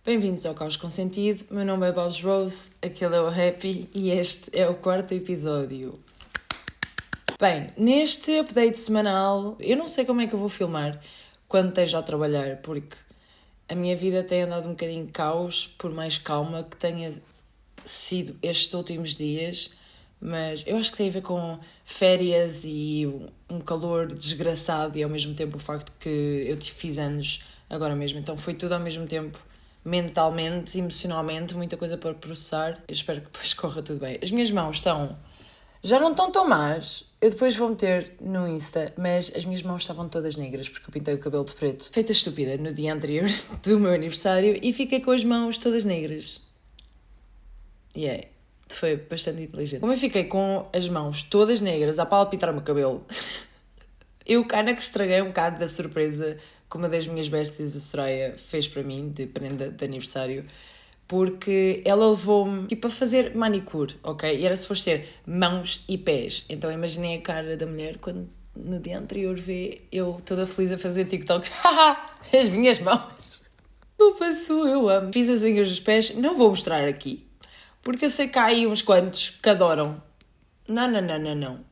Bem-vindos ao Caos com Sentido, meu nome é Bob's Rose, aquele é o Happy e este é o 4º episódio. Bem, neste update semanal, eu não sei como é que eu vou filmar quando esteja a trabalhar, porque a minha vida tem andado um bocadinho caos, por mais calma que tenha sido estes últimos dias, mas eu acho que tem a ver com férias e um calor desgraçado e ao mesmo tempo o facto que eu fiz anos agora mesmo, então foi tudo ao mesmo tempo. Mentalmente, emocionalmente, muita coisa para processar. Eu espero que depois corra tudo bem. As minhas mãos já não estão tão más. Eu depois vou meter no Insta, mas as minhas mãos estavam todas negras porque eu pintei o cabelo de preto. Feita estúpida no dia anterior do meu aniversário e fiquei com as mãos todas negras. Foi bastante inteligente. Como eu fiquei com as mãos todas negras a palpitar o meu cabelo, eu que estraguei um bocado da surpresa que uma das minhas besties, a Soraya, fez para mim, de prenda de aniversário, porque ela levou-me, a fazer manicure, ok? E era suposto ser mãos e pés. Então imaginei a cara da mulher quando no dia anterior vê eu toda feliz a fazer TikTok. As minhas mãos. Culpa sua, eu amo. Fiz as unhas dos pés, não vou mostrar aqui, porque eu sei que há aí uns quantos que adoram. Não.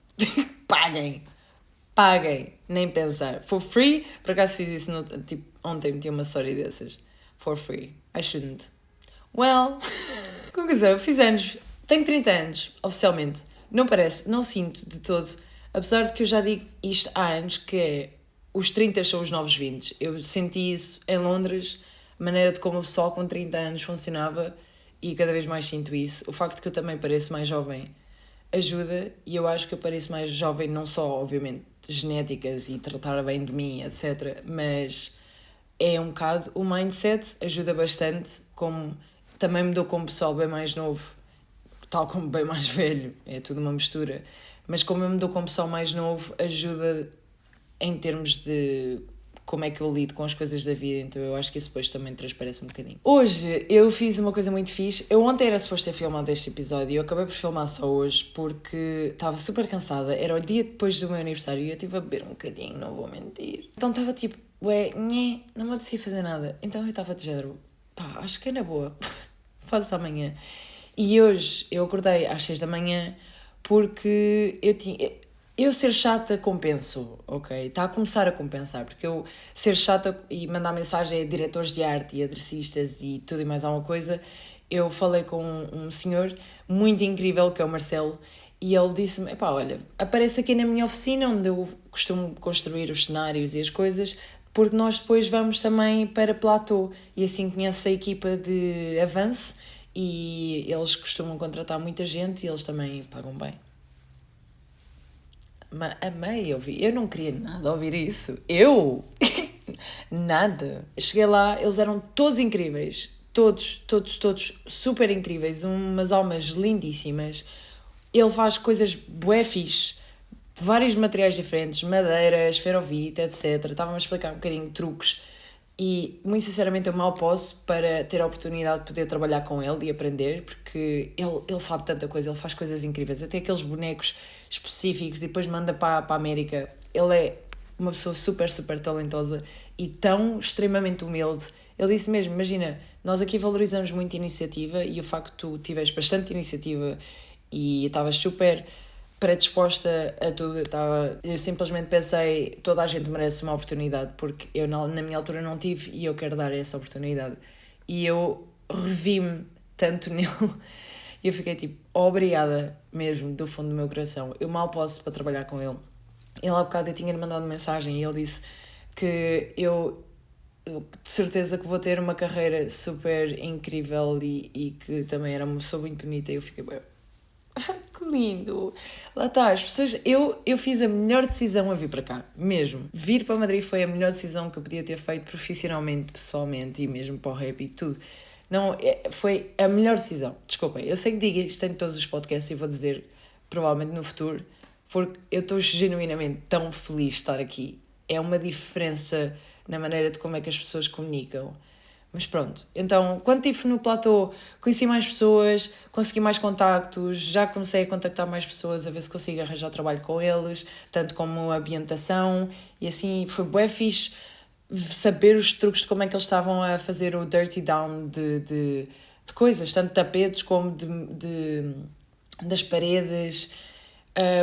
Paguem, nem pensar. For free, por acaso fiz isso ontem meti uma story dessas. For free. I shouldn't. Well, conclusão, eu fiz anos, tenho 30 anos, oficialmente. Não parece, não sinto de todo. Apesar de que eu já digo isto há anos, que é os 30 são os novos 20. Eu senti isso em Londres, a maneira de como o pessoal com 30 anos funcionava e cada vez mais sinto isso. O facto de que eu também pareço mais jovem ajuda, e eu acho que eu pareço mais jovem, não só, obviamente, genéticas e tratar bem de mim, etc., mas é um bocado o mindset, ajuda bastante, como também me dou como pessoal bem mais novo, tal como bem mais velho, é tudo uma mistura, mas como eu me dou como pessoal mais novo, ajuda em termos de como é que eu lido com as coisas da vida, então eu acho que isso depois também transparece um bocadinho. Hoje eu fiz uma coisa muito fixe, eu ontem era suposto ter filmado este episódio e eu acabei por filmar só hoje porque estava super cansada, era o dia depois do meu aniversário e eu estive a beber um bocadinho, não vou mentir. Então estava tipo, não me apetecia fazer nada, então eu estava de género, acho que é na boa, faz amanhã. E hoje eu acordei às 6 da manhã porque eu ser chata compenso, ok? Está a começar a compensar, porque eu ser chata e mandar mensagem a diretores de arte e aderecistas e tudo e mais alguma coisa, eu falei com um senhor muito incrível, que é o Marcelo, e ele disse-me, olha, aparece aqui na minha oficina, onde eu costumo construir os cenários e as coisas, porque nós depois vamos também para Platô, e assim conhece a equipa de Avance, e eles costumam contratar muita gente e eles também pagam bem. Amei ouvir. Eu não queria nada ouvir isso. Eu? Nada. Cheguei lá, eles eram todos incríveis. Todos super incríveis. Umas almas lindíssimas. Ele faz coisas bué fixe, de vários materiais diferentes, madeira, esferovite, etc. Estava-me a explicar um bocadinho de truques. E, muito sinceramente, eu mal posso para ter a oportunidade de poder trabalhar com ele e aprender, porque ele sabe tanta coisa, ele faz coisas incríveis, até aqueles bonecos específicos, e depois manda para a América. Ele é uma pessoa super talentosa e tão extremamente humilde. Ele disse mesmo, imagina, nós aqui valorizamos muito a iniciativa e o facto de tu tiveres bastante iniciativa e estavas super predisposta a tudo, eu simplesmente pensei, toda a gente merece uma oportunidade, porque eu na minha altura não tive e eu quero dar essa oportunidade. E eu revi-me tanto nele e eu fiquei tipo, obrigada mesmo, do fundo do meu coração. Eu mal posso para trabalhar com ele. Ele há bocado eu tinha-lhe mandado mensagem e ele disse que eu de certeza que vou ter uma carreira super incrível e que também era uma pessoa muito bonita e eu fiquei bem. Que lindo! Lá está, as pessoas... Eu fiz a melhor decisão a vir para cá, mesmo. Vir para Madrid foi a melhor decisão que eu podia ter feito profissionalmente, pessoalmente e mesmo para o rap e tudo. Não, foi a melhor decisão. Desculpem, eu sei que digo isto em todos os podcasts e vou dizer provavelmente no futuro, porque eu estou genuinamente tão feliz de estar aqui. É uma diferença na maneira de como é que as pessoas comunicam. Mas pronto, então quando estive no platô conheci mais pessoas, consegui mais contactos, já comecei a contactar mais pessoas a ver se consigo arranjar trabalho com eles, tanto como ambientação, e assim foi bué fixe saber os truques de como é que eles estavam a fazer o dirty down de coisas, tanto de tapetes como das paredes.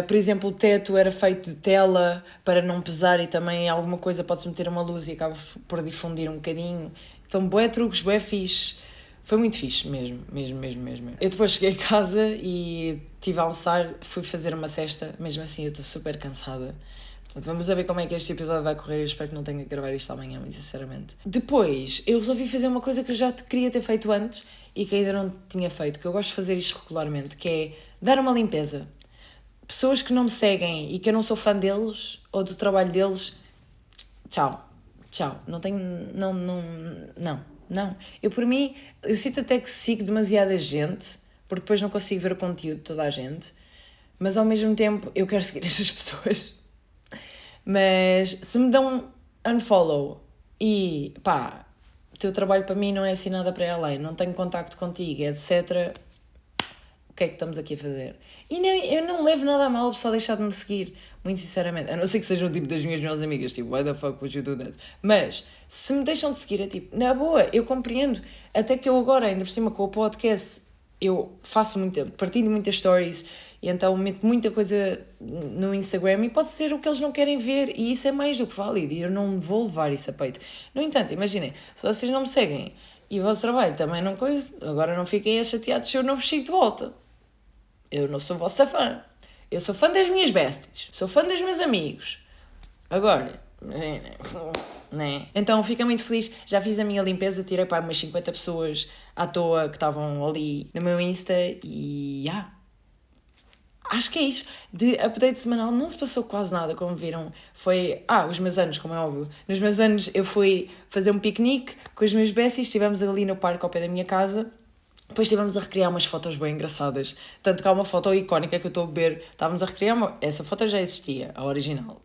Por exemplo, o teto era feito de tela para não pesar e também alguma coisa pode-se meter uma luz e acaba por difundir um bocadinho. Então, bué truques, bué fixe. Foi muito fixe mesmo. Eu depois cheguei a casa e estive a almoçar, fui fazer uma cesta, mesmo assim eu estou super cansada. Portanto, vamos ver como é que este episódio vai correr. Eu espero que não tenha que gravar isto amanhã, muito sinceramente. Depois, eu resolvi fazer uma coisa que eu já queria ter feito antes e que ainda não tinha feito, que eu gosto de fazer isto regularmente, que é dar uma limpeza. Pessoas que não me seguem e que eu não sou fã deles ou do trabalho deles, tchau. Não tenho. Não. Eu, por mim, eu sinto até que sigo demasiada gente, porque depois não consigo ver o conteúdo de toda a gente, mas ao mesmo tempo eu quero seguir estas pessoas. Mas se me dão unfollow e pá, o teu trabalho para mim não é assim nada para além, não tenho contacto contigo, etc. O que é que estamos aqui a fazer? E eu não levo nada a mal o pessoal deixar de me seguir, muito sinceramente. A não ser que seja o tipo das minhas melhores amigas, tipo, why the fuck would you do that? Mas, se me deixam de seguir, é tipo, na boa, eu compreendo. Até que eu agora, ainda por cima com o podcast, eu faço partilho muitas stories e então meto muita coisa no Instagram e pode ser o que eles não querem ver e isso é mais do que válido e eu não vou levar isso a peito. No entanto, imaginem, se vocês não me seguem e o vosso trabalho também não coisa, agora não fiquem chateados se eu não vos sigo de volta. Eu não sou vossa fã. Eu sou fã das minhas besties. Sou fã dos meus amigos. Agora, né? Então fico muito feliz. Já fiz a minha limpeza, tirei para umas 50 pessoas à toa que estavam ali no meu Insta e acho que é isso. De update semanal não se passou quase nada, como viram. Foi, os meus anos, como é óbvio. Nos meus anos eu fui fazer um piquenique com os meus besties, estivemos ali no parque ao pé da minha casa. Depois estivemos a recriar umas fotos bem engraçadas. Tanto que há uma foto icónica que eu estou a beber. Estávamos a recriar essa foto já existia, a original.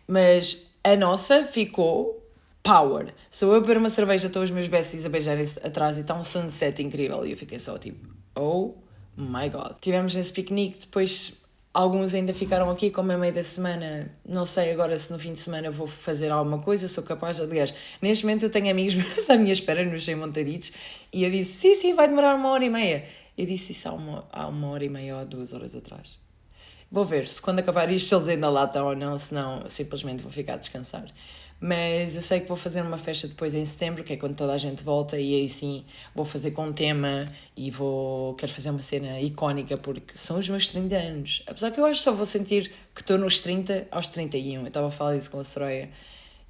Mas a nossa ficou power. Sou eu a beber uma cerveja, estou os meus besties a beijarem-se atrás e está um sunset incrível. E eu fiquei só tipo, oh my god. Tivemos nesse piquenique, depois alguns ainda ficaram aqui, como é meio da semana, não sei agora se no fim de semana vou fazer alguma coisa, sou capaz de, aliás, neste momento eu tenho amigos meus à minha espera nos Sem Montaditos e eu disse, sim, vai demorar 1h30. Eu disse isso há 1h30 ou 2 horas atrás. Vou ver se quando acabar isto se eles ainda lá estão ou não, senão simplesmente vou ficar a descansar. Mas eu sei que vou fazer uma festa depois em setembro, que é quando toda a gente volta, e aí sim vou fazer com um tema e quero fazer uma cena icónica porque são os meus 30 anos. Apesar que eu acho que só vou sentir que estou nos 30 aos 31. Eu estava a falar isso com a Soraya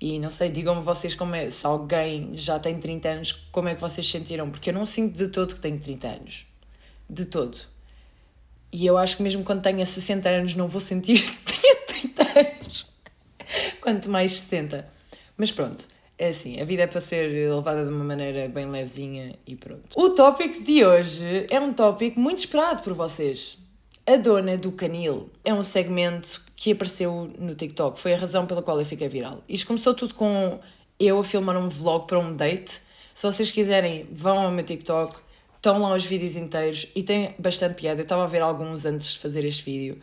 e não sei, digam-me vocês se alguém já tem 30 anos, como é que vocês sentiram? Porque eu não sinto de todo que tenho 30 anos. De todo. E eu acho que mesmo quando tenha 60 anos não vou sentir que tenha 30 anos. Quanto mais 60. Mas pronto, é assim, a vida é para ser levada de uma maneira bem levezinha e pronto. O tópico de hoje é um tópico muito esperado por vocês. A Dona do Canil é um segmento que apareceu no TikTok, foi a razão pela qual eu fiquei viral. Isto começou tudo com eu a filmar um vlog para um date. Se vocês quiserem, vão ao meu TikTok, estão lá os vídeos inteiros e tem bastante piada. Eu estava a ver alguns antes de fazer este vídeo,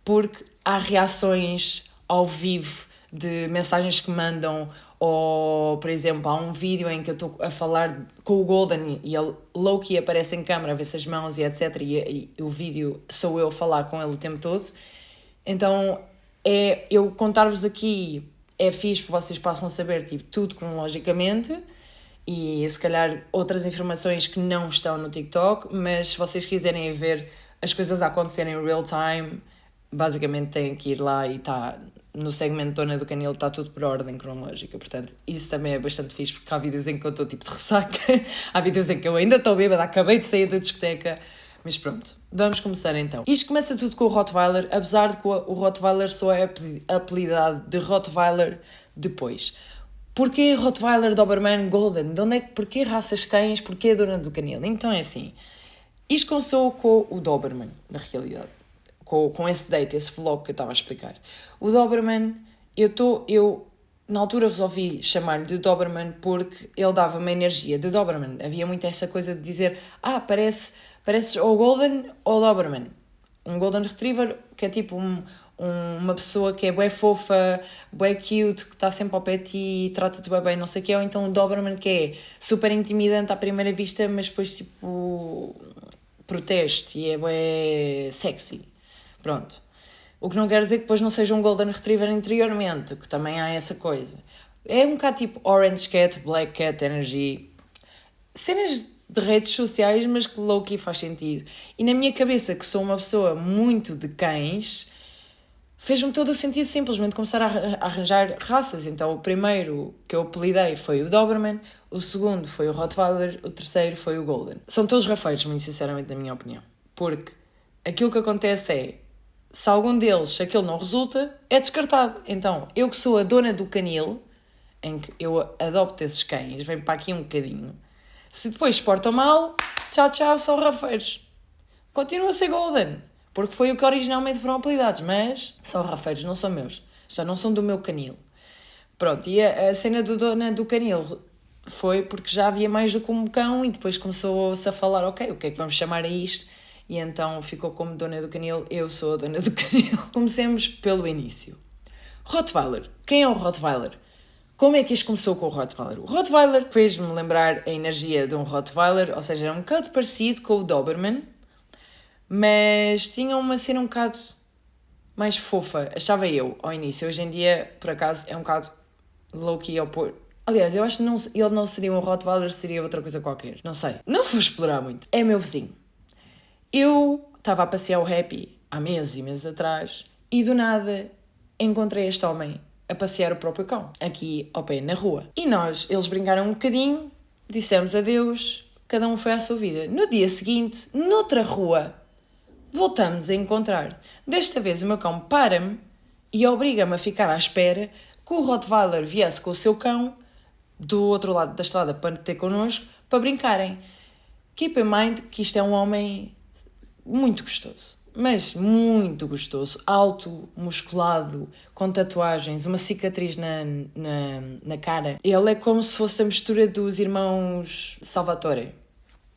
porque há reações ao vivo de mensagens que mandam, ou, por exemplo, há um vídeo em que eu estou a falar com o Golden e ele low-key aparece em câmera a ver-se as mãos e etc. E o vídeo sou eu a falar com ele o tempo todo. Então, eu contar-vos aqui é fixe porque vocês passam a saber tipo, tudo cronologicamente e se calhar outras informações que não estão no TikTok, mas se vocês quiserem ver as coisas a acontecerem em real time, basicamente têm que ir lá e está no segmento Dona do Canil, está tudo por ordem cronológica, portanto isso também é bastante fixe porque há vídeos em que eu estou tipo de ressaca, há vídeos em que eu ainda estou bêbada, acabei de sair da discoteca, mas pronto, vamos começar então. Isto começa tudo com o Rottweiler, apesar de que o Rottweiler só é apelidado de Rottweiler depois. Porquê Rottweiler, Doberman, Golden? Porquê raças cães? Porquê Dona do Canil? Então é assim, isto começou com o Doberman, na realidade. Com esse date, esse vlog que eu estava a explicar. O Doberman, eu na altura resolvi chamar-lhe de Doberman porque ele dava-me energia de Doberman. Havia muito essa coisa de dizer, pareces ou Golden ou Doberman. Um Golden Retriever, que é tipo uma pessoa que é bué fofa, bué cute, que está sempre ao pé de ti e trata-te bué bem, não sei o quê, ou então o Doberman que é super intimidante à primeira vista, mas depois tipo protege-te e é bué sexy. Pronto. O que não quer dizer que depois não seja um Golden Retriever interiormente, que também há essa coisa. É um bocado tipo Orange Cat, Black Cat Energy. Cenas de redes sociais, mas que low-key faz sentido. E na minha cabeça, que sou uma pessoa muito de cães, fez-me todo o sentido simplesmente começar a arranjar raças. Então o primeiro que eu apelidei foi o Doberman, o segundo foi o Rottweiler, o terceiro foi o Golden. São todos rafeiros, muito sinceramente, na minha opinião. Porque aquilo que acontece é, se algum deles, se aquele não resulta, é descartado. Então, eu que sou a dona do canil, em que eu adopto esses cães, venho para aqui um bocadinho, se depois se portam mal, tchau, tchau, são rafeiros. Continua a ser Golden, porque foi o que originalmente foram apelidados, mas são rafeiros, não são meus. Já não são do meu canil. Pronto, e a cena do dona do canil foi porque já havia mais do que um cão e depois começou-se a falar, ok, o que é que vamos chamar a isto? E então ficou como dona do canil, eu sou a dona do canil. Comecemos pelo início. Rottweiler. Quem é o Rottweiler? Como é que isto começou com o Rottweiler? O Rottweiler fez-me lembrar a energia de um Rottweiler, ou seja, era um bocado parecido com o Doberman, mas tinha uma cena um bocado mais fofa, achava eu, ao início. Hoje em dia, por acaso, é um bocado low-key ao pôr. Aliás, eu acho que ele não seria um Rottweiler, seria outra coisa qualquer. Não sei. Não vou explorar muito. É meu vizinho. Eu estava a passear o Happy há meses e meses atrás e do nada encontrei este homem a passear o próprio cão, aqui ao pé na rua. E eles brincaram um bocadinho, dissemos adeus, cada um foi à sua vida. No dia seguinte, noutra rua, voltamos a encontrar. Desta vez o meu cão para-me e obriga-me a ficar à espera que o Rottweiler viesse com o seu cão do outro lado da estrada para ter connosco, para brincarem. Keep in mind que isto é um homem muito gostoso, mas muito gostoso, alto, musculado, com tatuagens, uma cicatriz na cara. Ele é como se fosse a mistura dos irmãos Salvatore.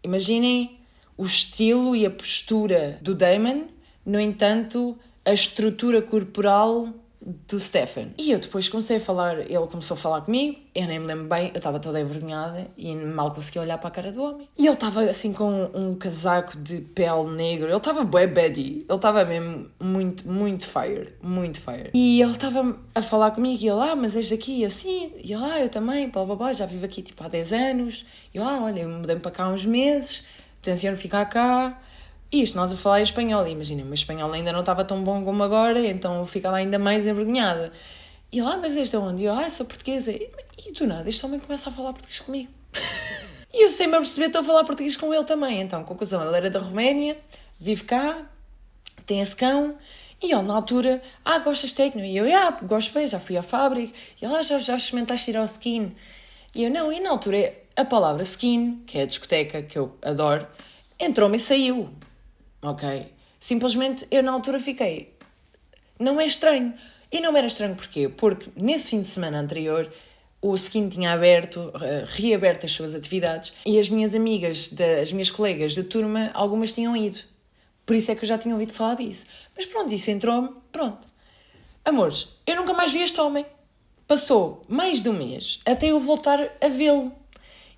Imaginem o estilo e a postura do Damon, no entanto, a estrutura corporal do Stefan. E eu depois comecei a falar, ele começou a falar comigo, eu nem me lembro bem, eu estava toda envergonhada e mal conseguia olhar para a cara do homem. E ele estava assim com um casaco de pele negro, ele estava bué baddie, ele estava mesmo muito, muito fire, muito fire. E ele estava a falar comigo e ele, mas és daqui? E eu, sim. E ele, eu também, blá blá blá, já vivo aqui tipo há 10 anos. E eu, olha, eu mudei para cá há uns meses, tenciono ficar cá. E isto nós a falar em espanhol, imaginem, o meu espanhol ainda não estava tão bom como agora, então eu ficava ainda mais envergonhada. E lá, mas este é onde? E eu, sou portuguesa. E do nada, este homem começa a falar português comigo. E eu sem-me perceber, estou a falar português com ele também. Então, conclusão, ele era da Roménia, vive cá, tem esse cão, e ele na altura, gostas de techno? E eu, gosto bem, já fui à fábrica. E ele, já experimentaste ir ao skin? E eu, não, e na altura a palavra skin, que é a discoteca, que eu adoro, entrou-me e saiu. Ok? Simplesmente eu na altura fiquei, não é estranho. E não era estranho porquê? Porque nesse fim de semana anterior o Skin tinha reaberto as suas atividades e as minhas amigas, as minhas colegas de turma, algumas tinham ido. Por isso é que eu já tinha ouvido falar disso. Mas pronto, isso entrou-me, pronto. Amores, eu nunca mais vi este homem. Passou mais de um mês até eu voltar a vê-lo.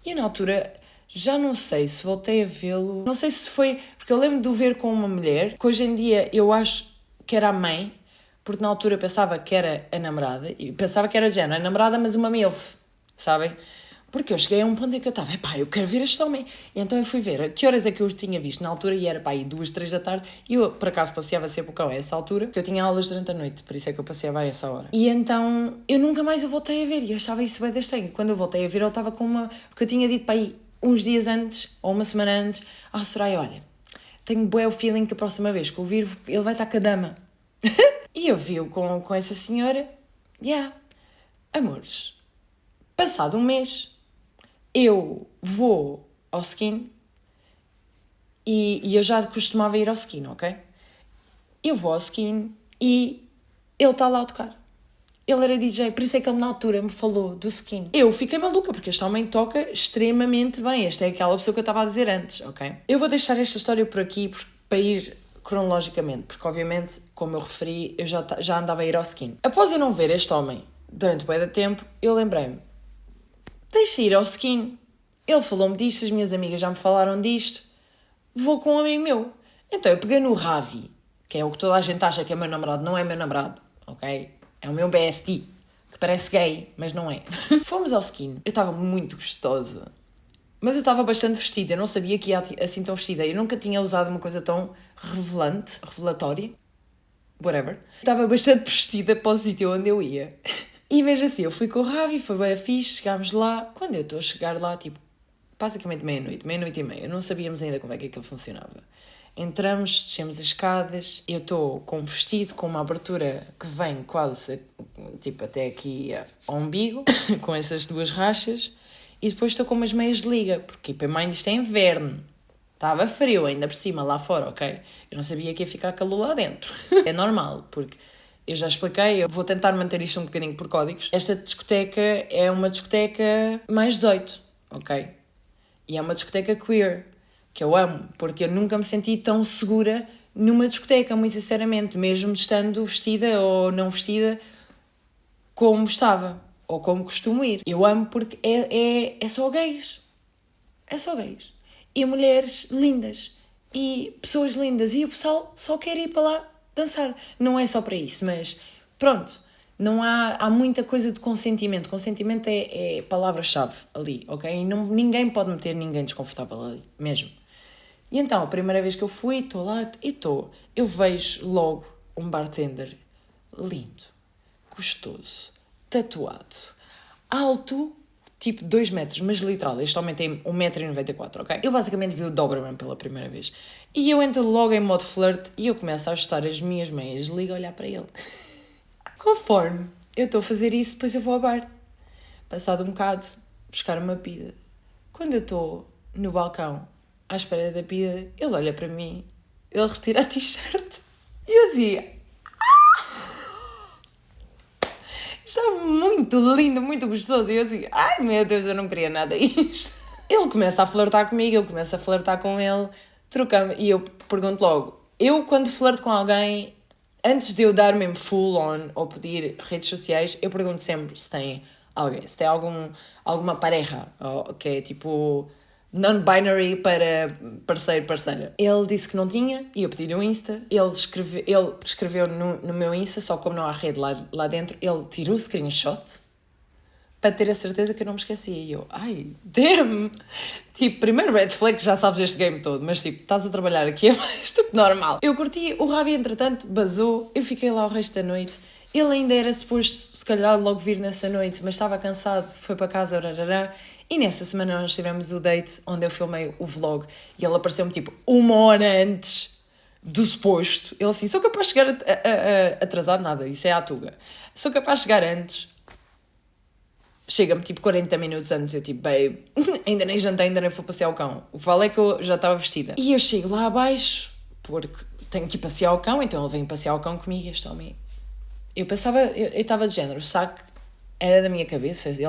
E na altura... já não sei se voltei a vê-lo, não sei se foi, porque eu lembro de o ver com uma mulher, que hoje em dia eu acho que era a mãe, porque na altura eu pensava que era a namorada, e pensava que era de género, a namorada, mas uma MILF, sabem? Porque eu cheguei a um ponto em que eu estava, eu quero ver este homem. E então eu fui ver a que horas é que eu tinha visto na altura, e era aí 2, 3 da tarde, e eu por acaso passeava sempre o cão a essa altura, porque eu tinha aulas durante a noite, por isso é que eu passeava a essa hora. E então eu nunca mais o voltei a ver, e eu achava isso bem estranho. E quando eu voltei a ver, ele estava com uma, porque eu tinha dito para aí uns dias antes, ou uma semana antes, Soraya, olha, tenho bué o feeling que a próxima vez que o vir, ele vai estar com a dama. E eu vi-o com essa senhora, amores, passado um mês, eu vou ao Skin, e eu já costumava ir ao Skin, ok? Eu vou ao Skin e ele está lá a tocar. Ele era DJ, por isso é que ele na altura me falou do Skin. Eu fiquei maluca, porque este homem toca extremamente bem. Esta é aquela pessoa que eu estava a dizer antes, ok? Eu vou deixar esta história por aqui para ir cronologicamente, porque obviamente, como eu referi, eu já andava a ir ao skin. Após eu não ver este homem durante bué de tempo, eu lembrei-me, deixa ir ao skin. Ele falou-me disto, as minhas amigas já me falaram disto, vou com um amigo meu. Então eu peguei no Ravi, que é o que toda a gente acha que é meu namorado, não é meu namorado, ok? É o meu BST, que parece gay, mas não é. Fomos ao skin, eu estava muito gostosa, mas eu estava bastante vestida, eu não sabia que ia assim tão vestida, eu nunca tinha usado uma coisa tão revelatória, whatever. Estava bastante vestida para o sítio onde eu ia. E veja assim, eu fui com o Ravi, foi bem fixe, chegámos lá, quando eu estou a chegar lá, tipo, basicamente meia-noite e meia, não sabíamos ainda como é que aquilo funcionava. Entramos, descemos as escadas, eu estou com um vestido com uma abertura que vem quase, tipo, até aqui ao umbigo, com essas duas rachas, e depois estou com umas meias de liga, porque para mim isto é inverno. Estava frio ainda por cima, lá fora, ok? Eu não sabia que ia ficar calor lá dentro. É normal, porque eu já expliquei, eu vou tentar manter isto um bocadinho por códigos. Esta discoteca é uma discoteca mais 18, ok? E é uma discoteca queer, que eu amo, porque eu nunca me senti tão segura numa discoteca, muito sinceramente, mesmo estando vestida ou não vestida como estava, ou como costumo ir. Eu amo porque é só gays. É só gays. E mulheres lindas. E pessoas lindas. E o pessoal só quer ir para lá dançar. Não é só para isso, mas pronto. Não há muita coisa de consentimento. Consentimento é palavra-chave ali, ok? E ninguém pode meter ninguém desconfortável ali, mesmo. E então, a primeira vez que eu fui, estou lá e eu vejo logo um bartender lindo, gostoso, tatuado, alto, tipo 2 metros, mas literal, este homem tem 1,94 m, ok? Eu basicamente vi o Doberman pela primeira vez. E eu entro logo em modo flirt e eu começo a ajustar as minhas meias, ligo a olhar para ele. Conforme eu estou a fazer isso, depois eu vou ao bar. Passado um bocado, buscar uma bebida. Quando eu estou no balcão, à espera da bebida, ele olha para mim, ele retira a t-shirt e eu dizia: está muito lindo, muito gostoso. E eu assim, ai meu Deus, eu não queria nada disto. Ele começa a flertar comigo, eu começo a flertar com ele, trocamos, e eu pergunto logo, eu quando flerto com alguém, antes de eu dar mesmo full on ou pedir redes sociais, eu pergunto sempre se tem alguém, se tem alguma pareja, que é tipo non-binary para parceira. Ele disse que não tinha e eu pedi-lhe um Insta. Ele escreveu no meu Insta, só como não há rede lá dentro, ele tirou o screenshot para ter a certeza que eu não me esquecia. E eu, ai, damn! Tipo, primeiro red flag, já sabes este game todo, mas tipo, estás a trabalhar aqui é mais do que normal. Eu curti, o Ravi entretanto basou, eu fiquei lá o resto da noite. Ele ainda era suposto, se calhar, logo vir nessa noite, mas estava cansado, foi para casa, e nessa semana nós tivemos o date onde eu filmei o vlog e ele apareceu-me tipo 1 hora antes do suposto. Ele assim, sou capaz de chegar atrasado, nada, isso é a Tuga. Sou capaz de chegar antes. Chega-me tipo 40 minutos antes, eu tipo, babe, ainda nem jantei, ainda nem fui passear o cão. O que vale é que eu já estava vestida. E eu chego lá abaixo, porque tenho que ir passear o cão, então ele vem passear o cão comigo, este homem. Eu pensava, eu estava de género, o saco era da minha cabeça, ele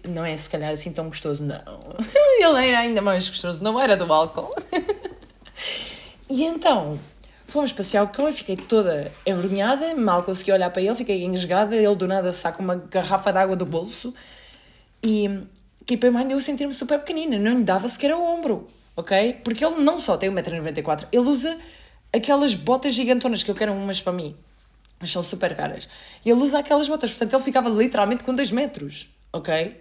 não é se calhar assim tão gostoso, não. Ele era ainda mais gostoso, não era do álcool. E então, fomos passear o cão e fiquei toda envergonhada, mal consegui olhar para ele, fiquei engasgada, ele do nada saca uma garrafa de água do bolso e que para mim eu sentir-me super pequenina, não lhe dava sequer o ombro, ok? Porque ele não só tem 1,94 m, ele usa aquelas botas gigantonas que eu quero umas para mim. Mas são super caras. E ele usa aquelas botas, portanto ele ficava literalmente com 2 metros, ok?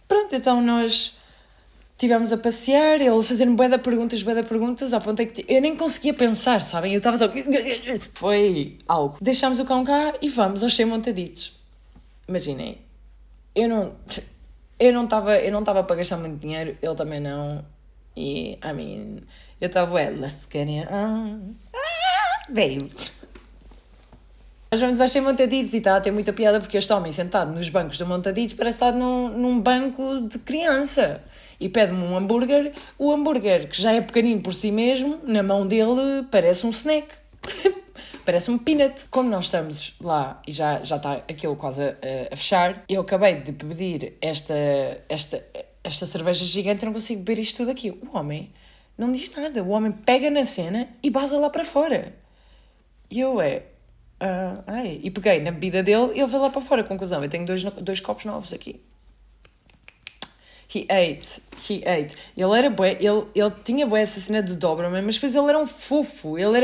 Pronto, então nós estivemos a passear, ele a fazer-me bué de perguntas, ao ponto é que eu nem conseguia pensar, sabem? Eu estava só... Foi algo. Deixámos o cão cá e vamos aos 100 montaditos. Imaginem, eu não estava para gastar muito dinheiro, ele também não. E, eu estava, let's get it on. Babe. Nós vamos aos 100 montaditos e está a ter muita piada porque este homem sentado nos bancos do montaditos parece estar num banco de criança e pede-me um hambúrguer. O hambúrguer, que já é pequenino por si mesmo, na mão dele parece um snack. Parece um peanut. Como nós estamos lá e já está aquilo quase a fechar, eu acabei de pedir esta cerveja gigante e não consigo beber isto tudo aqui. O homem não diz nada. O homem pega na cena e baza lá para fora. E eu e peguei na bebida dele e ele veio lá para fora. Conclusão, eu tenho dois copos novos aqui. He ate. Ele era bué, ele tinha bué essa cena de Doberman, mas depois ele era um fofo. Ele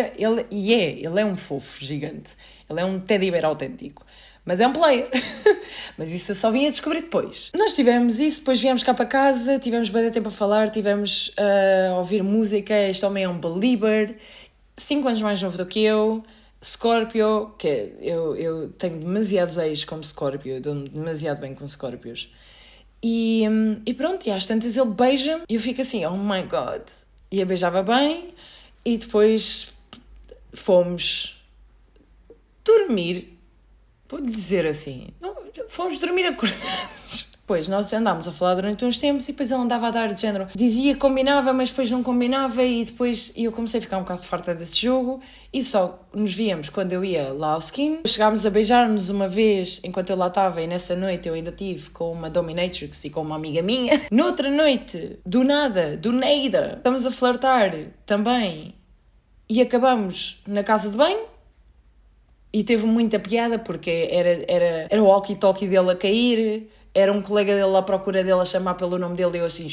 é um fofo gigante. Ele é um teddy bear autêntico. Mas é um player. Mas isso eu só vim a descobrir depois. Nós tivemos isso, depois viemos cá para casa, tivemos bem tempo a falar, tivemos a ouvir música. Este homem é um believer, 5 anos mais novo do que eu. Scorpio, que eu tenho demasiados ex como Scorpio, eu dou-me demasiado bem com Scorpios. E pronto, e às tantas ele beija-me e eu fico assim, oh my god. E eu beijava bem e depois fomos dormir, vou-lhe dizer assim, fomos dormir acordados. Depois nós andámos a falar durante uns tempos e depois ele andava a dar de género. Dizia que combinava, mas depois não combinava e depois eu comecei a ficar um bocado farta desse jogo e só nos víamos quando eu ia lá ao skin. Chegámos a beijar-nos uma vez enquanto eu lá estava e nessa noite eu ainda tive com uma dominatrix e com uma amiga minha. Noutra noite, do nada, do neida, estamos a flertar também e acabamos na casa de banho. E teve muita piada porque era o walkie-talkie dele a cair, era um colega dele à procura dele a chamar pelo nome dele e eu assim,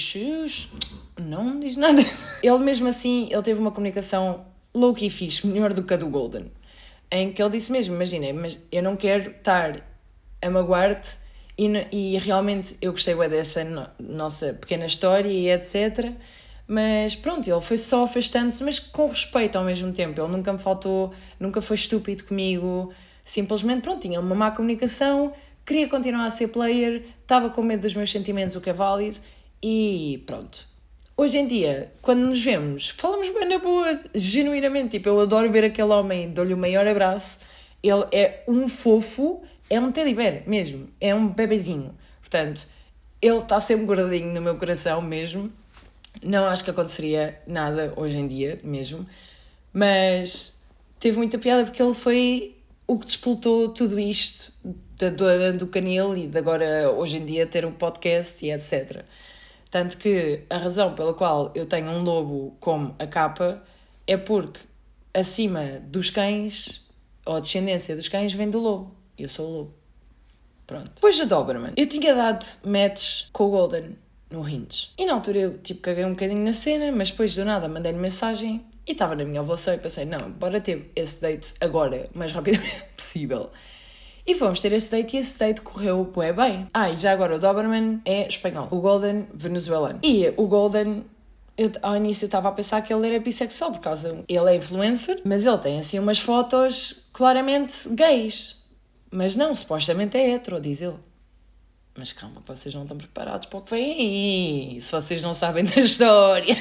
não diz nada. Ele mesmo assim, ele teve uma comunicação low-key fixe, melhor do que a do Golden, em que ele disse mesmo, imagina, mas eu não quero estar a magoar-te e realmente eu gostei bem dessa nossa pequena história e etc., mas pronto, ele foi só afastando-se, mas com respeito ao mesmo tempo. Ele nunca me faltou, nunca foi estúpido comigo. Simplesmente, pronto, tinha uma má comunicação, queria continuar a ser player, estava com medo dos meus sentimentos, o que é válido, e pronto. Hoje em dia, quando nos vemos, falamos bem na boa, genuinamente. Tipo, eu adoro ver aquele homem, dou-lhe o maior abraço. Ele é um fofo, é um teddy bear mesmo, é um bebezinho. Portanto, ele está sempre guardadinho no meu coração mesmo. Não acho que aconteceria nada hoje em dia mesmo, mas teve muita piada porque ele foi o que despoltou tudo isto da dona do canil e de agora hoje em dia ter um podcast e etc. Tanto que a razão pela qual eu tenho um lobo como a capa é porque acima dos cães, ou a descendência dos cães, vem do lobo. Eu sou o lobo. Pronto. Depois da Doberman, eu tinha dado match com o Golden no Hinge. E na altura eu caguei um bocadinho na cena, mas depois do nada mandei-lhe mensagem e estava na minha avaliação e pensei, não, bora ter esse date agora, o mais rapidamente possível. E fomos ter esse date e esse date correu bué bem. E já agora o Doberman é espanhol, o Golden venezuelano. E o Golden, ao início eu estava a pensar que ele era bissexual, por causa ele é influencer, mas ele tem assim umas fotos claramente gays. Mas não, supostamente é hétero, diz ele. Mas calma, vocês não estão preparados para o que vem aí, se vocês não sabem da história.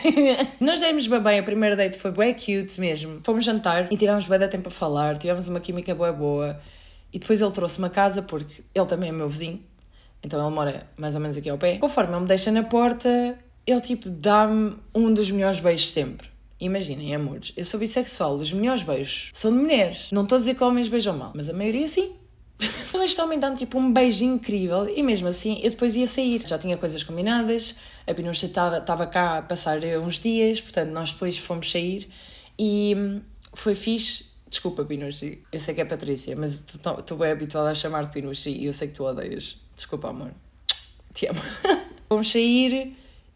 Nós demos bem, a primeira date foi bem cute mesmo. Fomos jantar e tivemos bem da tempo a falar, tivemos uma química boa. E depois ele trouxe-me a casa, porque ele também é meu vizinho, então ele mora mais ou menos aqui ao pé. Conforme ele me deixa na porta, ele dá-me um dos melhores beijos sempre. Imaginem, amores, eu sou bissexual, os melhores beijos são de mulheres. Não estou a dizer que homens beijam mal, mas a maioria sim. Então este homem dá-me um beijinho incrível e mesmo assim eu depois ia sair. Já tinha coisas combinadas, a Pinochet estava cá a passar uns dias, portanto nós depois fomos sair e foi fixe. Desculpa, Pinochet, eu sei que é Patrícia, mas estou bem habituada a chamar-te Pinochet e eu sei que tu odeias. Desculpa, amor. Te amo. Fomos sair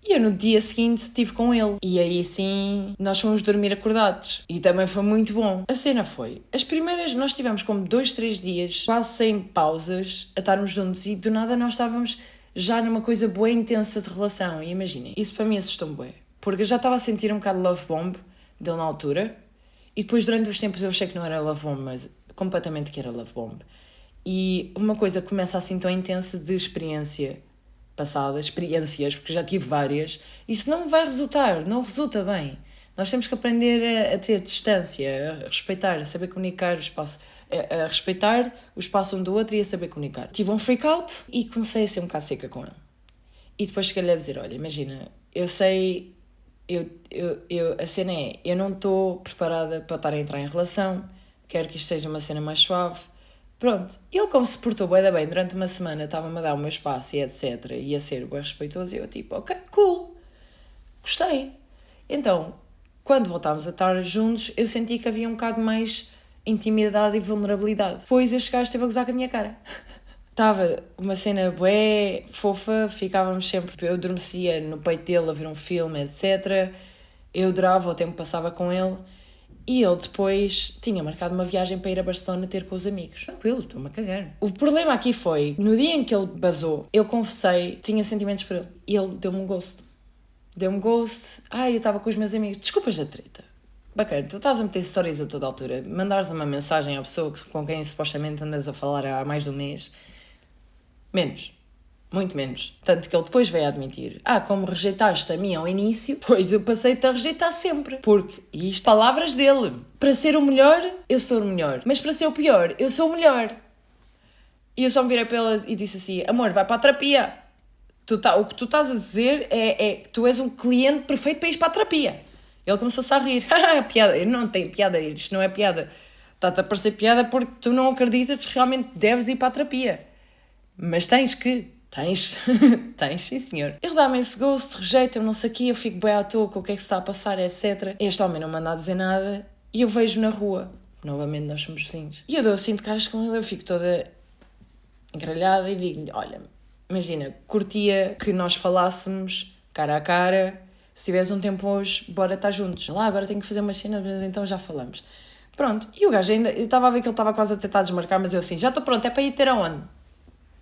e eu no dia seguinte estive com ele. E aí sim, nós fomos dormir acordados. E também foi muito bom. A cena foi, as primeiras, nós tivemos como 2-3 dias, quase sem pausas, a estarmos juntos e do nada nós estávamos já numa coisa boa intensa de relação. E imaginem, isso para mim assustou-me bué. Porque eu já estava a sentir um bocado love bomb dele na altura. E depois durante os tempos eu achei que não era love bomb, mas completamente que era love bomb. E uma coisa que começa assim tão intensa de experiência passada, experiências, porque já tive várias, isso não vai resultar, não resulta bem. Nós temos que aprender a ter distância, a respeitar, a saber comunicar o espaço, a respeitar o espaço um do outro e a saber comunicar. Tive um freak out e comecei a ser um bocado seca com ele. E depois cheguei-lhe a dizer, olha, imagina, eu sei, a cena é, eu não estou preparada para estar a entrar em relação, quero que isto seja uma cena mais suave. Pronto, ele como se portou bem durante uma semana, estava-me a dar o meu espaço e etc, e a ser bem respeitoso, e eu ok, cool, gostei. Então, quando voltámos a estar juntos, eu senti que havia um bocado mais intimidade e vulnerabilidade. Depois este gajo esteve a gozar com a minha cara. Estava uma cena bué, fofa, ficávamos sempre... Eu adormecia no peito dele a ver um filme, etc. Eu adorava o tempo que passava com ele. E ele depois tinha marcado uma viagem para ir a Barcelona ter com os amigos. Tranquilo, estou-me a cagar. O problema aqui foi, no dia em que ele basou, eu confessei, tinha sentimentos por ele. E ele deu-me um ghost. Deu-me ghost. Eu estava com os meus amigos. Desculpas da treta. Bacana, tu estás a meter stories a toda altura. Mandares uma mensagem à pessoa com quem supostamente andas a falar há mais de um mês. Menos. Muito menos. Tanto que ele depois veio a admitir. Como rejeitaste a mim ao início, pois eu passei-te a rejeitar sempre. Porque, e isto palavras dele, para ser o melhor, eu sou o melhor. Mas para ser o pior, eu sou o melhor. E eu só me virei para ele e disse assim, amor, vai para a terapia. O que tu estás a dizer é que tu és um cliente perfeito para ir para a terapia. Ele começou-se a rir. Piada. Eu não tenho piada, isto não é piada. Está-te a parecer piada porque tu não acreditas que realmente deves ir para a terapia. Mas tens, sim senhor. Ele dá-me esse gosto, rejeita-me, não sei o quê, eu fico bem à toa com o que é que se está a passar, etc. Este homem não manda a dizer nada e eu vejo na rua. Novamente nós somos vizinhos. E eu dou assim de caras com ele, eu fico toda engralhada e digo-lhe, olha, imagina, curtia que nós falássemos cara a cara, se tiveres um tempo hoje, bora estar juntos. Lá, agora tenho que fazer uma cena, mas então já falamos. Pronto, e o gajo ainda, eu estava a ver que ele estava quase a tentar desmarcar, mas eu assim, já estou pronto, é para ir ter aonde?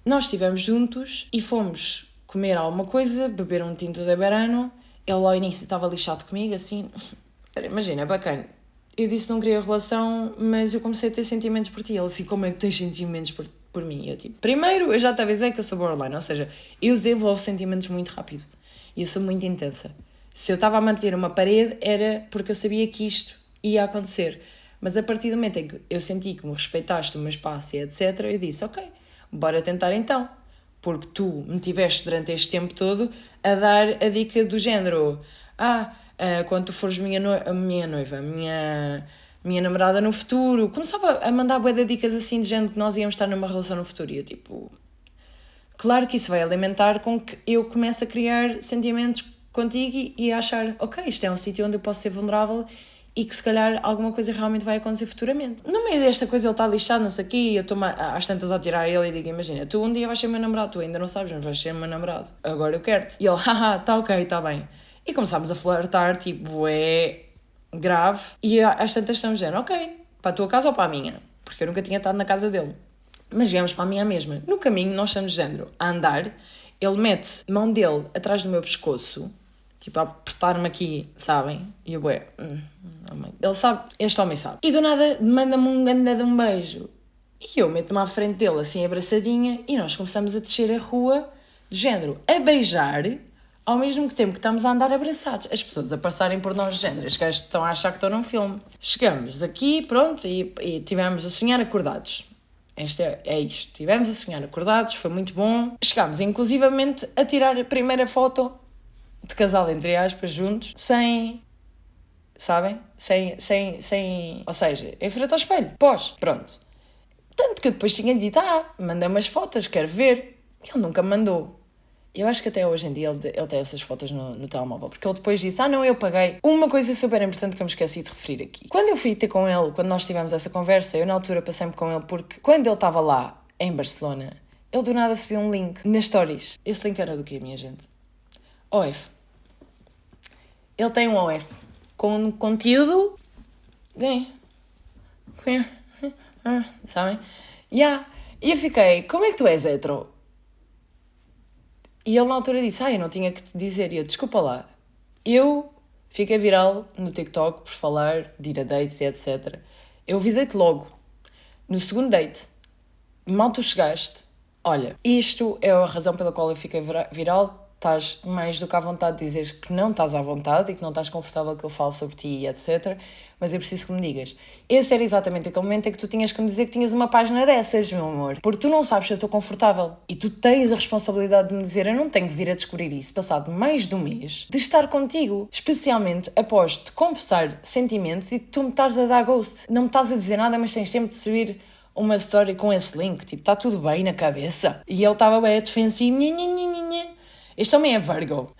Nós estivemos juntos e fomos comer alguma coisa, beber um tinto de verano. Ele ao início estava lixado comigo, assim... Imagina, é bacana. Eu disse que não queria relação, mas eu comecei a ter sentimentos por ti. Ele assim, como é que tens sentimentos por mim? Eu tipo, primeiro, eu já te avisei que eu sou borderline, ou seja, eu desenvolvo sentimentos muito rápido. E eu sou muito intensa. Se eu estava a manter uma parede, era porque eu sabia que isto ia acontecer. Mas a partir do momento em que eu senti que me respeitaste o meu espaço e etc., eu disse, ok, bora tentar então, porque tu me tiveste durante este tempo todo a dar a dica do género, quando tu fores minha noiva, minha namorada no futuro, começava a mandar bué de dicas assim de género que nós íamos estar numa relação no futuro, e eu tipo, claro que isso vai alimentar com que eu comece a criar sentimentos contigo e a achar, ok, isto é um sítio onde eu posso ser vulnerável e que se calhar alguma coisa realmente vai acontecer futuramente. No meio desta coisa ele está lixado, não sei o quê, e eu estou às tantas a tirar ele e digo, imagina, tu um dia vais ser meu namorado, tu ainda não sabes, mas vais ser meu namorado. Agora eu quero-te. E ele, tá ok, está bem. E começámos a flertar, tipo, grave. E às tantas estamos dizendo, ok, para a tua casa ou para a minha? Porque eu nunca tinha estado na casa dele. Mas viemos para a minha mesma. No caminho nós estamos dizendo, a andar, ele mete a mão dele atrás do meu pescoço, tipo, a apertar-me aqui, sabem? E eu, ele sabe, este homem sabe. E do nada manda-me um grande de um beijo. E eu meto-me à frente dele, assim, abraçadinha, e nós começamos a descer a rua, de género, a beijar, ao mesmo tempo que estamos a andar abraçados. As pessoas a passarem por nós, de género, as gajos estão a achar que estão num filme. Chegamos aqui, pronto, e tivemos a sonhar acordados. É isto. Tivemos a sonhar acordados, foi muito bom. Chegámos, inclusivamente, a tirar a primeira foto de casal, entre aspas, juntos, sem, sabem? Sem, ou seja, em frente ao espelho, pronto. Tanto que depois tinha dito, manda umas fotos, quero ver. Ele nunca me mandou. Eu acho que até hoje em dia ele tem essas fotos no telemóvel, porque ele depois disse, não, eu paguei. Uma coisa super importante que eu me esqueci de referir aqui. Quando eu fui ter com ele, quando nós tivemos essa conversa, eu na altura passei-me com ele, porque quando ele estava lá, em Barcelona, ele do nada subiu um link nas stories. Esse link era do quê, minha gente? OF. Ele tem um OF com conteúdo gay. Sabem? E eu fiquei, como é que tu és hetero? E ele na altura disse, eu não tinha que te dizer. E eu, desculpa lá, eu fiquei viral no TikTok por falar de ir a dates e etc. Eu avisei-te logo, no segundo date, mal tu chegaste, olha, isto é a razão pela qual eu fiquei viral. Estás mais do que à vontade de dizer que não estás à vontade e que não estás confortável que eu falo sobre ti e etc. Mas eu preciso que me digas. Esse era exatamente aquele momento em que tu tinhas que me dizer que tinhas uma página dessas, meu amor. Porque tu não sabes se eu estou confortável. E tu tens a responsabilidade de me dizer, eu não tenho que vir a descobrir isso passado mais de um mês de estar contigo. Especialmente após te confessar sentimentos e tu me estás a dar ghost. Não me estás a dizer nada, mas tens sempre de subir uma story com esse link. Tipo, está tudo bem na cabeça. E ele estava bem defensivo. Este homem é Virgo.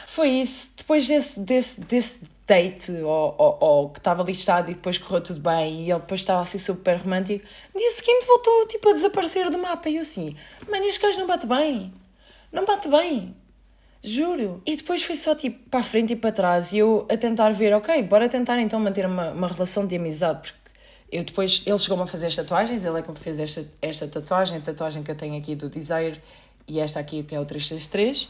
Foi isso. depois desse date, ou que estava listado e depois correu tudo bem, e ele depois estava assim super romântico, no dia seguinte voltou, tipo, a desaparecer do mapa. E eu assim, mano, este gajo não bate bem. Não bate bem. Juro. E depois foi só, tipo, para a frente e para trás, e eu a tentar ver, ok, bora tentar então manter uma relação de amizade, porque eu depois, ele chegou-me a fazer as tatuagens, ele é que me fez esta tatuagem, a tatuagem que eu tenho aqui do Desire, e esta aqui que é o 363.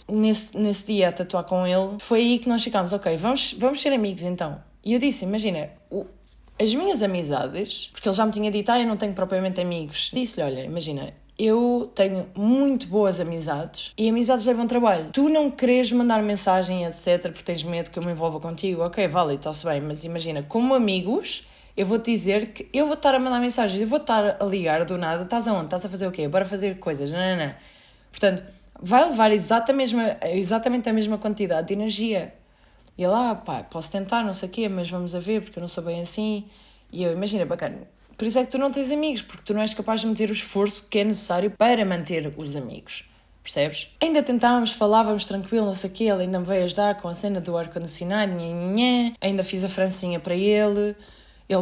Nesse dia a tatuar com ele, foi aí que nós ficámos, ok, vamos ser amigos então. E eu disse, imagina, as minhas amizades, porque ele já me tinha dito, eu não tenho propriamente amigos. Disse-lhe, olha, imagina, eu tenho muito boas amizades e amizades levam trabalho. Tu não queres mandar mensagem, etc, porque tens medo que eu me envolva contigo, ok, vale, está-se bem, mas imagina, como amigos, eu vou-te dizer que eu vou estar a mandar mensagens, eu vou estar a ligar do nada, estás aonde? Estás a fazer o quê? Bora fazer coisas, não. Portanto, vai levar exatamente a mesma quantidade de energia. E ele, pá, posso tentar, não sei o quê, mas vamos a ver, porque eu não sou bem assim. E eu, imagina, bacana, por isso é que tu não tens amigos, porque tu não és capaz de meter o esforço que é necessário para manter os amigos. Percebes? Ainda tentávamos, falávamos tranquilo, não sei o quê, ele ainda me veio ajudar com a cena do ar-condicionado, ainda fiz a francinha para ele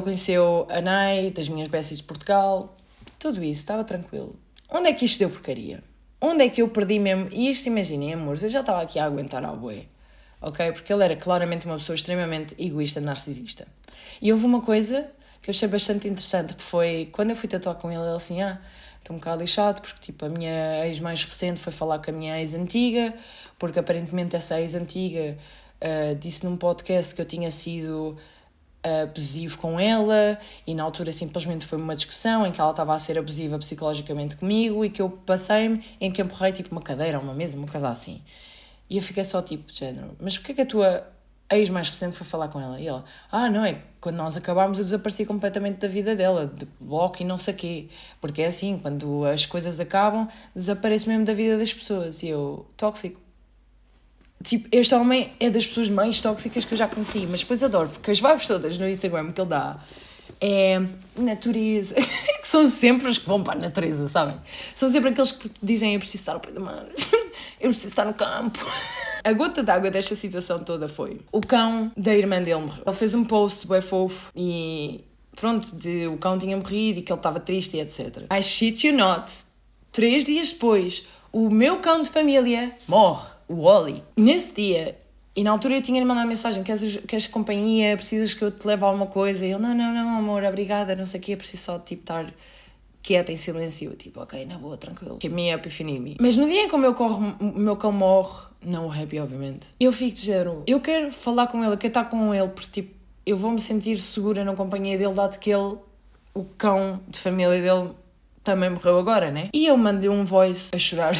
conheceu a Nai, das minhas besties de Portugal, tudo isso, estava tranquilo. Onde é que isto deu porcaria? Onde é que eu perdi mesmo? E isto, imaginem, amores, eu já estava aqui a aguentar ao bué, ok? Porque ele era claramente uma pessoa extremamente egoísta, narcisista. E houve uma coisa que eu achei bastante interessante, que foi, quando eu fui tatuar com ele, ele assim, estou um bocado lixado, porque tipo, a minha ex mais recente foi falar com a minha ex antiga, porque aparentemente essa ex antiga disse num podcast que eu tinha sido abusivo com ela, e na altura simplesmente foi uma discussão em que ela estava a ser abusiva psicologicamente comigo e que eu passei-me em que empurrei tipo uma cadeira, uma mesa, uma coisa assim. E eu fiquei só tipo, de género, mas porquê que a tua ex mais recente foi falar com ela? E ela, não é, quando nós acabámos eu desapareci completamente da vida dela, de bloco e não sei quê, porque é assim, quando as coisas acabam, desaparece mesmo da vida das pessoas. E eu, tóxico. Tipo, este homem é das pessoas mais tóxicas que eu já conheci, mas depois adoro, porque as vibes todas no Instagram que ele dá é natureza, que são sempre os que vão para a natureza, sabem? São sempre aqueles que dizem, eu preciso estar ao pé do mar, eu preciso estar no campo. A gota d'água desta situação toda foi o cão da irmã dele morreu. Ele fez um post bem fofo e pronto, o cão tinha morrido e que ele estava triste e etc. I shit you not, 3 dias depois, o meu cão de família morre. O Oli. Nesse dia, e na altura eu tinha-lhe mandado mensagem, queres companhia, precisas que eu te leve a alguma coisa? E ele, não, amor, obrigada, não sei o quê, preciso só, tipo, estar quieta em silêncio. Eu, tipo, ok, na boa, tranquilo. Que me up if you need me. Mas no dia em que o meu cão morre, não o Happy, obviamente, eu fico de género, eu quero falar com ele, eu quero estar com ele, porque, tipo, eu vou-me sentir segura na companhia dele, dado que ele, o cão de família dele, também morreu agora, né? E eu mandei um voice a chorar,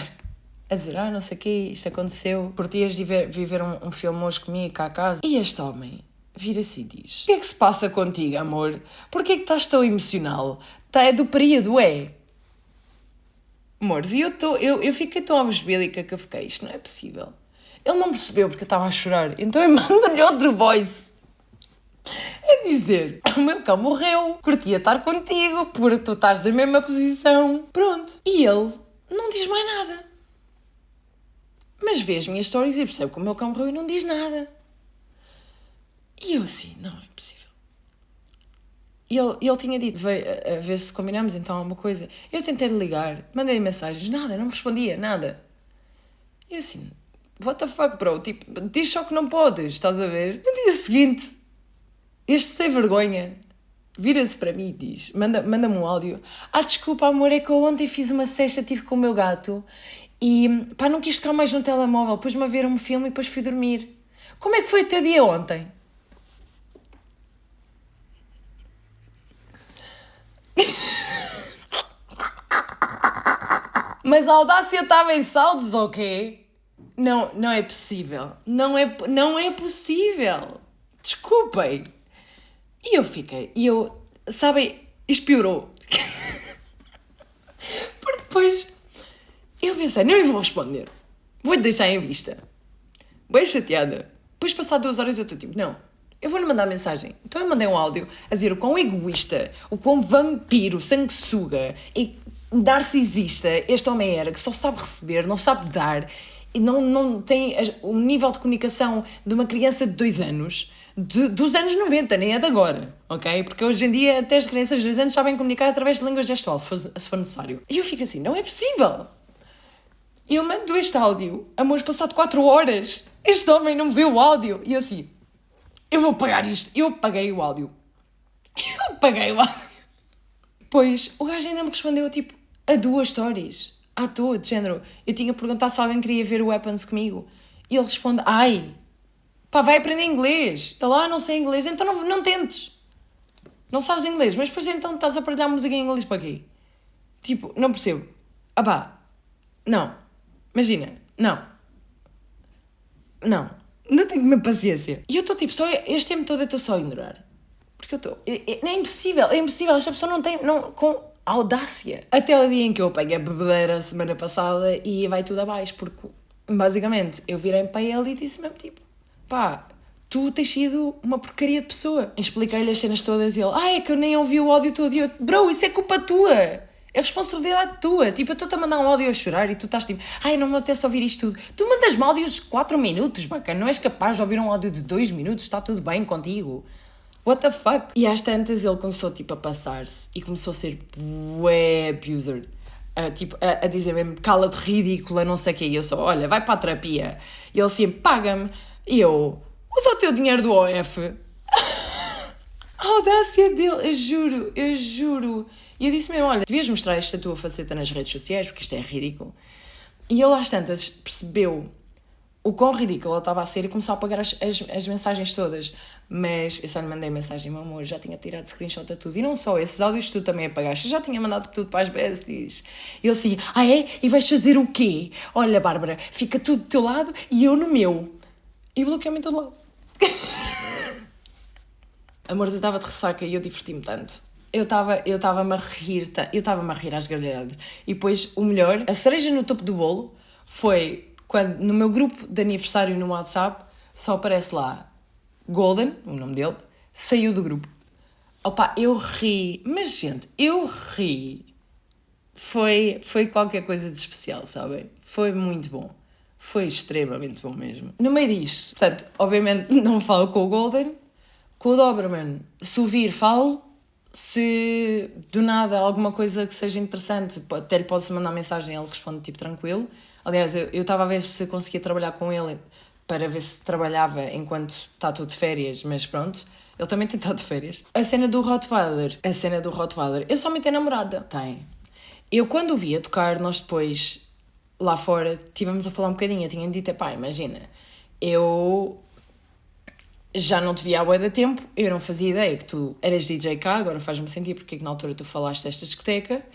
a dizer, não sei o quê, isto aconteceu, curtias de viver um filme hoje comigo cá a casa. E este homem vira-se e diz, o que é que se passa contigo, amor? Porquê é que estás tão emocional? É do período, é? Amores, e eu fiquei tão abesbílica que eu fiquei, isto não é possível. Ele não percebeu porque eu estava a chorar, então eu mando-lhe outro voice a dizer, o meu cão morreu, curtia estar contigo, porque tu estás na mesma posição. Pronto. E ele não diz mais nada. Mas vê as minhas stories e percebe que o meu cão morreu e não diz nada. E eu assim, não é possível. E ele tinha dito, veio a ver se combinamos então alguma coisa. Eu tentei ligar, mandei mensagens, nada, não me respondia, nada. E eu assim, what the fuck, bro? Tipo, diz só que não podes, estás a ver? No dia seguinte, este sem vergonha vira-se para mim e diz, manda-me um áudio. Desculpa, amor, é que eu ontem fiz uma sesta, estive com o meu gato e, não quis tocar mais no telemóvel, pus-me a ver um filme e depois fui dormir. Como é que foi o teu dia ontem? Mas a audácia estava em saldos, ok? Não é possível. Não é possível. Desculpem. E eu fiquei, sabem, isto piorou. Porque depois eu pensei, não lhe vou responder. Vou-lhe deixar em vista. Bem chateada. Depois, passado 2 horas, eu estou tipo, não, eu vou-lhe mandar mensagem. Então eu mandei um áudio a dizer o quão egoísta, o quão vampiro, sanguessuga e narcisista este homem era, que só sabe receber, não sabe dar. e não tem o nível de comunicação de uma criança de 2 anos, dos anos 90, nem é de agora, ok? Porque hoje em dia até as crianças de 2 anos sabem comunicar através de língua gestual, se for necessário. E eu fico assim, não é possível! Eu mando este áudio, amor, passado 4 horas, este homem não vê o áudio. E eu assim, eu vou pagar isto. Eu paguei o áudio. Pois, o gajo ainda me respondeu, tipo, a 2 stories. À toa, de género. Eu tinha perguntado se alguém queria ver o Weapons comigo. E ele responde, ai, pá, vai aprender inglês. Ele, não sei inglês. Então não tentes. Não sabes inglês. Mas depois então estás a partilhar música em inglês para quê? Tipo, não percebo. Não. Imagina. Não tenho mesmo paciência. E eu estou tipo, este tempo todo eu estou só a ignorar. Porque eu estou... É impossível. Esta pessoa não tem... com audácia. Até o dia em que eu peguei a bebedeira semana passada e vai tudo abaixo. Porque, basicamente, eu virei para ele e disse mesmo tipo, pá, tu tens sido uma porcaria de pessoa. Expliquei-lhe as cenas todas e ele, é que eu nem ouvi o áudio todo. E eu, bro, isso é culpa tua. É responsabilidade tua. Tipo, eu estou-te a mandar um áudio a chorar e tu estás tipo, não me apetece ouvir isto tudo. Tu mandas-me áudios de 4 minutos, bacana. Não és capaz de ouvir um áudio de 2 minutos. Está tudo bem contigo. What the fuck? E às tantas ele começou tipo a passar-se e começou a ser bué abuser. A dizer mesmo, cala-te ridícula, não sei o quê. E eu só, olha, vai para a terapia. E ele assim, paga-me. E eu, usa o teu dinheiro do OF. A audácia dele, eu juro. E eu disse mesmo, olha, devias mostrar esta tua faceta nas redes sociais, porque isto é ridículo. E ele às tantas percebeu o quão ridículo ele estava a ser e começou a apagar as mensagens todas. Mas eu só lhe mandei mensagem, meu amor, já tinha tirado screenshot a tudo. E não só, esses áudios tu também apagaste. Eu já tinha mandado tudo para as besties. E ele assim, é? E vais fazer o quê? Olha, Bárbara, fica tudo do teu lado e eu no meu. E bloqueou-me em todo lado. Amor, eu estava de ressaca e eu diverti-me tanto. Eu estava-me a rir às gargalhadas. E depois, o melhor, a cereja no topo do bolo foi quando no meu grupo de aniversário no WhatsApp só aparece lá Golden, o nome dele, saiu do grupo. Opa, eu ri. Mas, gente, eu ri. Foi qualquer coisa de especial, sabem? Foi muito bom. Foi extremamente bom mesmo. No meio disto, portanto, obviamente não falo com o Golden, com o Doberman. Se o vir, falo. Se do nada alguma coisa que seja interessante, até lhe posso mandar mensagem e ele responde tipo tranquilo. Aliás, eu estava a ver se conseguia trabalhar com ele para ver se trabalhava enquanto está tudo de férias, mas pronto, ele também tem estado de férias. A cena do Rottweiler, eu só me tenho namorada. Tem. Eu quando o via tocar, nós depois, lá fora, estivemos a falar um bocadinho, eu tinha dito, imagina, eu já não te via há bué de tempo, eu não fazia ideia que tu eras DJ cá, agora faz-me sentir porque é que na altura tu falaste desta discoteca,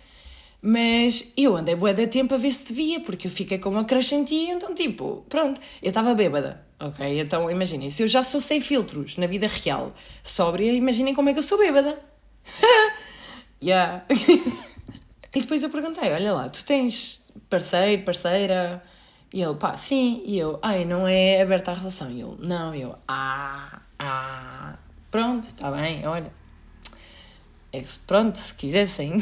mas eu andei bué de tempo a ver se te via, porque eu fiquei com uma crush em ti, então tipo, pronto, eu estava bêbada, ok? Então imaginem, se eu já sou sem filtros na vida real, sóbria, imaginem como é que eu sou bêbada. Yeah. E depois eu perguntei, olha lá, tu tens parceiro, parceira? E ele, sim. E eu, não é aberta a relação? E ele, não. E eu, pronto, está bem, olha. Pronto, se quisessem.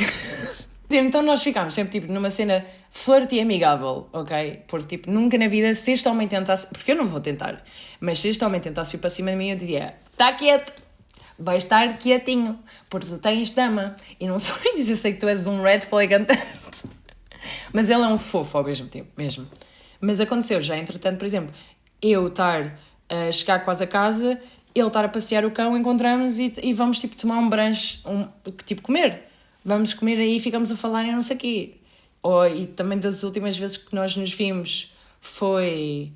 Então nós ficámos sempre, tipo, numa cena flirty e amigável, ok? Porque, tipo, nunca na vida, se este homem tentasse... Porque eu não vou tentar. Mas se este homem tentasse ir para cima de mim, eu dizia, está quieto. Vai estar quietinho. Porque tu tens dama. E não só isso, eu sei que tu és um red flag andante. Mas ele é um fofo ao mesmo tempo, mesmo. Mas aconteceu já, entretanto, por exemplo, eu estar a chegar quase a casa, ele estar a passear o cão, encontramos e vamos, tipo, tomar um brunch, tipo, comer. Vamos comer aí e ficamos a falar e não sei o quê. E também das últimas vezes que nós nos vimos foi...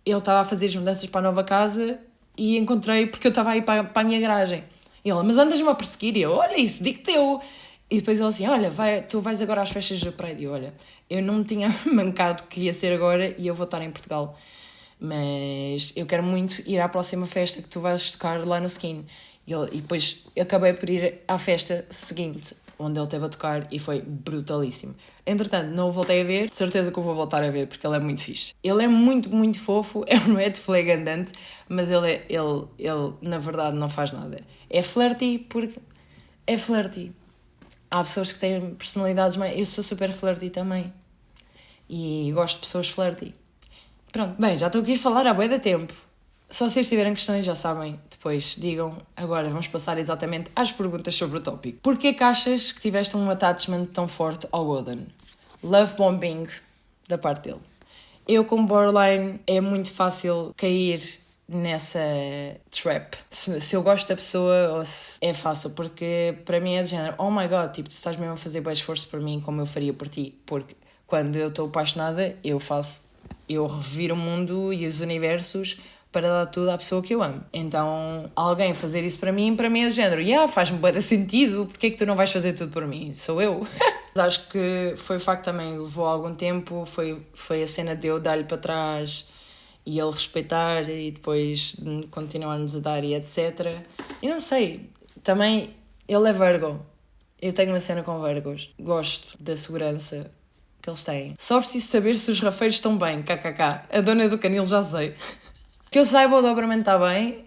Ele estava a fazer as mudanças para a nova casa e encontrei, porque eu estava aí para a minha garagem. E ele, mas andas-me a perseguir? E eu, olha, isso digo-te eu. E depois ele assim, olha, tu vais agora às festas do prédio, olha, eu não me tinha mancado que ia ser agora e eu vou estar em Portugal, mas eu quero muito ir à próxima festa que tu vais tocar lá no Skin. E depois eu acabei por ir à festa seguinte, onde ele esteve a tocar e foi brutalíssimo. Entretanto, não o voltei a ver, de certeza que eu vou voltar a ver, porque ele é muito fixe. Ele é muito, muito fofo, é um red flag andante, mas ele na verdade não faz nada. É flirty porque é flirty. Há pessoas que têm personalidades mais... Eu sou super flirty também. E gosto de pessoas flirty. Pronto. Bem, já estou aqui a falar há bué de tempo. Se vocês tiverem questões, já sabem, depois digam. Agora vamos passar exatamente às perguntas sobre o tópico. Porquê que achas que tiveste um attachment tão forte ao Golden? Love bombing da parte dele. Eu, como borderline, é muito fácil cair nessa trap. Se eu gosto da pessoa, ou se é fácil, porque para mim é de género, oh my god, tipo, tu estás mesmo a fazer bem esforço por mim como eu faria por ti. Porque quando eu estou apaixonada, eu reviro o mundo e os universos para dar tudo à pessoa que eu amo. Então, alguém fazer isso para mim é de género, faz-me bué de sentido, porque é que tu não vais fazer tudo por mim? Sou eu. Acho que foi o facto também, levou algum tempo, foi a cena de eu dar-lhe para trás e ele respeitar e depois continuar-nos a dar e etc. E não sei, também ele é Virgo. Eu tenho uma cena com Virgos. Gosto da segurança que eles têm. Só preciso saber se os rafeiros estão bem, kkk. A dona do canil já sei. Que eu saiba, o Doberman está bem.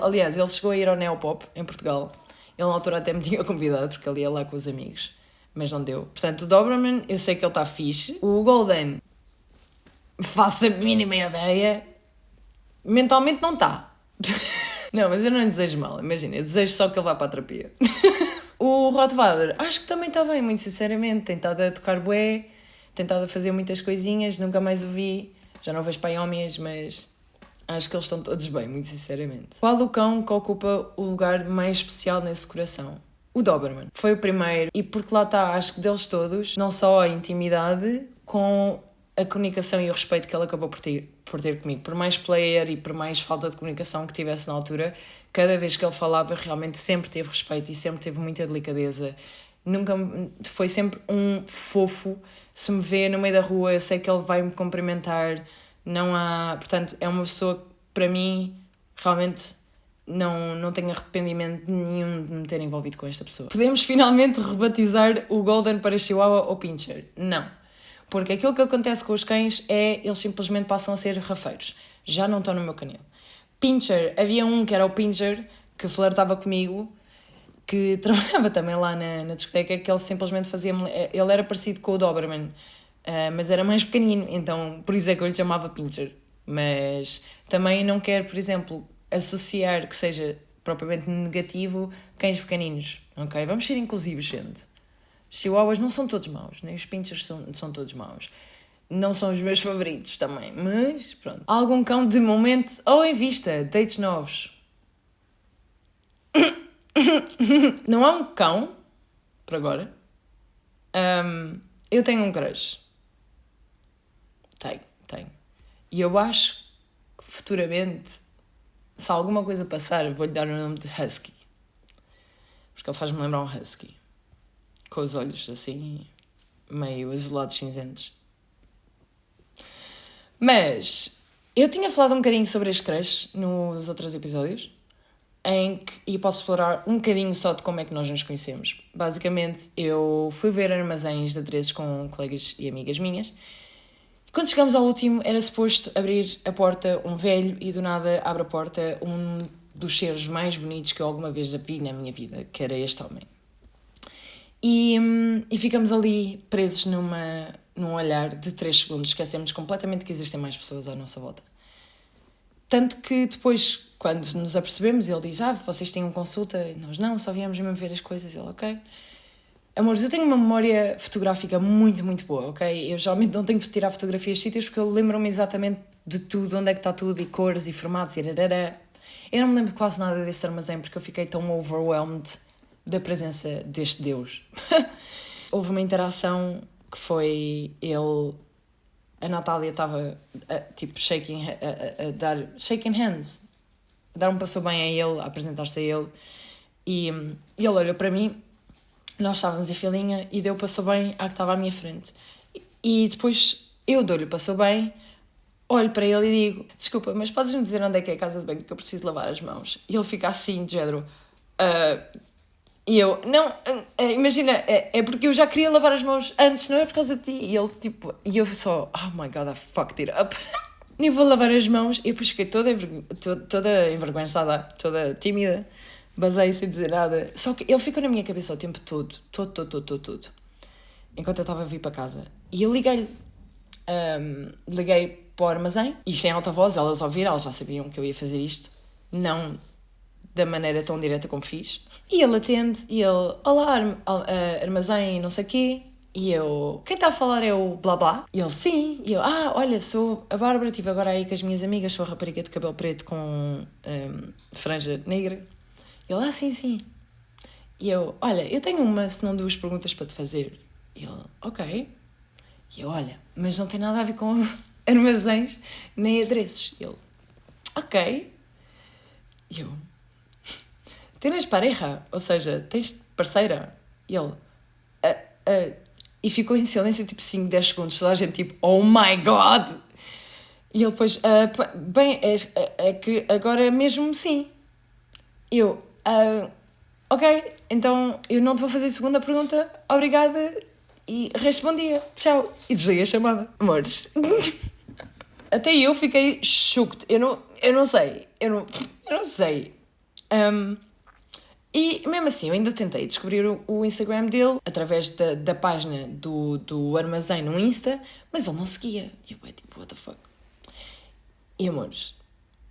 Aliás, ele chegou a ir ao Neopop, em Portugal. Ele na altura até me tinha convidado, porque ele ia lá com os amigos. Mas não deu. Portanto, o Doberman, eu sei que ele está fixe. O Golden, faço a mínima ideia. Mentalmente não está. Não, mas eu não lhe desejo mal. Imagina, eu desejo só que ele vá para a terapia. O Rottweiler, acho que também está bem, muito sinceramente. Tem estado a tocar bué, tem estado a fazer muitas coisinhas, nunca mais o vi. Já não vejo paiómias, mas acho que eles estão todos bem, muito sinceramente. Qual o cão que ocupa o lugar mais especial nesse coração? O Doberman. Foi o primeiro, e porque lá está, acho que deles todos, não só a intimidade, com a comunicação e o respeito que ele acabou por ter comigo. Por mais player e por mais falta de comunicação que tivesse na altura, cada vez que ele falava realmente sempre teve respeito e sempre teve muita delicadeza. Nunca foi sempre um fofo. Se me vê no meio da rua, eu sei que ele vai me cumprimentar. Não há... Portanto, é uma pessoa que, para mim, realmente não tenho arrependimento nenhum de me ter envolvido com esta pessoa. Podemos finalmente rebatizar o Golden para Chihuahua ou Pinscher? Não. Porque aquilo que acontece com os cães é eles simplesmente passam a ser rafeiros. Já não estão no meu canil. Pinscher, havia um que era o Pinscher, que flertava comigo, que trabalhava também lá na discoteca, que ele simplesmente fazia... Ele era parecido com o Doberman, mas era mais pequenino, então por isso é que eu lhe chamava Pinscher. Mas também não quero, por exemplo, associar que seja propriamente negativo cães pequeninos, ok? Vamos ser inclusivos, gente. Os chihuahuas não são todos maus, nem os pinchers são todos maus. Não são os meus favoritos também, mas pronto. Algum cão de momento ou em vista, dates novos? Não há um cão, por agora. Eu tenho um crush. Tenho. E eu acho que futuramente, se alguma coisa passar, vou-lhe dar o nome de Husky. Porque ele faz-me lembrar um Husky. Com os olhos assim, meio azulados cinzentos. Mas eu tinha falado um bocadinho sobre este crush nos outros episódios, e posso explorar um bocadinho só de como é que nós nos conhecemos. Basicamente, eu fui ver armazéns de adereços com colegas e amigas minhas. Quando chegamos ao último, era suposto abrir a porta um velho e do nada abre a porta um dos seres mais bonitos que eu alguma vez vi na minha vida, que era este homem. E ficamos ali presos num olhar de 3 segundos, esquecemos completamente que existem mais pessoas à nossa volta. Tanto que depois, quando nos apercebemos, ele diz, vocês tinham consulta? E nós, não, só viemos mesmo ver as coisas. Ele, ok. Amores, eu tenho uma memória fotográfica muito, muito boa, ok? Eu geralmente não tenho que tirar fotografias de sítios porque eu lembro-me exatamente de tudo, onde é que está tudo, e cores, e formatos, e rarará. Eu não me lembro de quase nada desse armazém porque eu fiquei tão overwhelmed da presença deste Deus. Houve uma interação que foi ele... A Natália estava, tipo, a dar shaking hands. A dar um passo bem a ele, a apresentar-se a ele. E ele olhou para mim, nós estávamos em filinha, e deu o passo bem à que estava à minha frente. E depois eu dou-lhe o passo bem, olho para ele e digo, desculpa, mas podes-me dizer onde é que é a casa de banho que eu preciso lavar as mãos? E ele fica assim, de género... E eu, não, imagina, é porque eu já queria lavar as mãos antes, não é por causa de ti. E ele, tipo, e eu só, oh my god, I fucked it up. E vou lavar as mãos, e depois fiquei toda envergonhada, toda tímida, basei sem dizer nada. Só que ele ficou na minha cabeça o tempo todo, enquanto eu estava a vir para casa. E eu liguei para o armazém, isto em alta voz, elas ouviram, elas já sabiam que eu ia fazer isto, não da maneira tão direta como fiz. E ele atende, e ele, olá, armazém, não sei o quê, e eu, quem está a falar é o blá blá? E ele, sim, e eu, olha, sou a Bárbara, estive agora aí com as minhas amigas, sou a rapariga de cabelo preto com franja negra. E ele, sim, sim. E eu, olha, eu tenho uma, se não duas perguntas para te fazer. E ele, ok. E eu, olha, mas não tem nada a ver com armazéns nem adereços. E ele, ok. E eu, tens pareja? Ou seja, tens parceira? E ele, e ficou em silêncio tipo 5, 10 segundos. Toda a gente tipo, oh my god! E ele depois, bem, é que agora mesmo sim. Eu, ok, então eu não te vou fazer a segunda pergunta, obrigada, e respondia, tchau. E desliguei a chamada. Amores. Até eu fiquei choqued. Eu não sei. Eu não sei. E mesmo assim, eu ainda tentei descobrir o Instagram dele através da página do armazém no Insta, mas ele não seguia. E eu, tipo, what the fuck? E amores,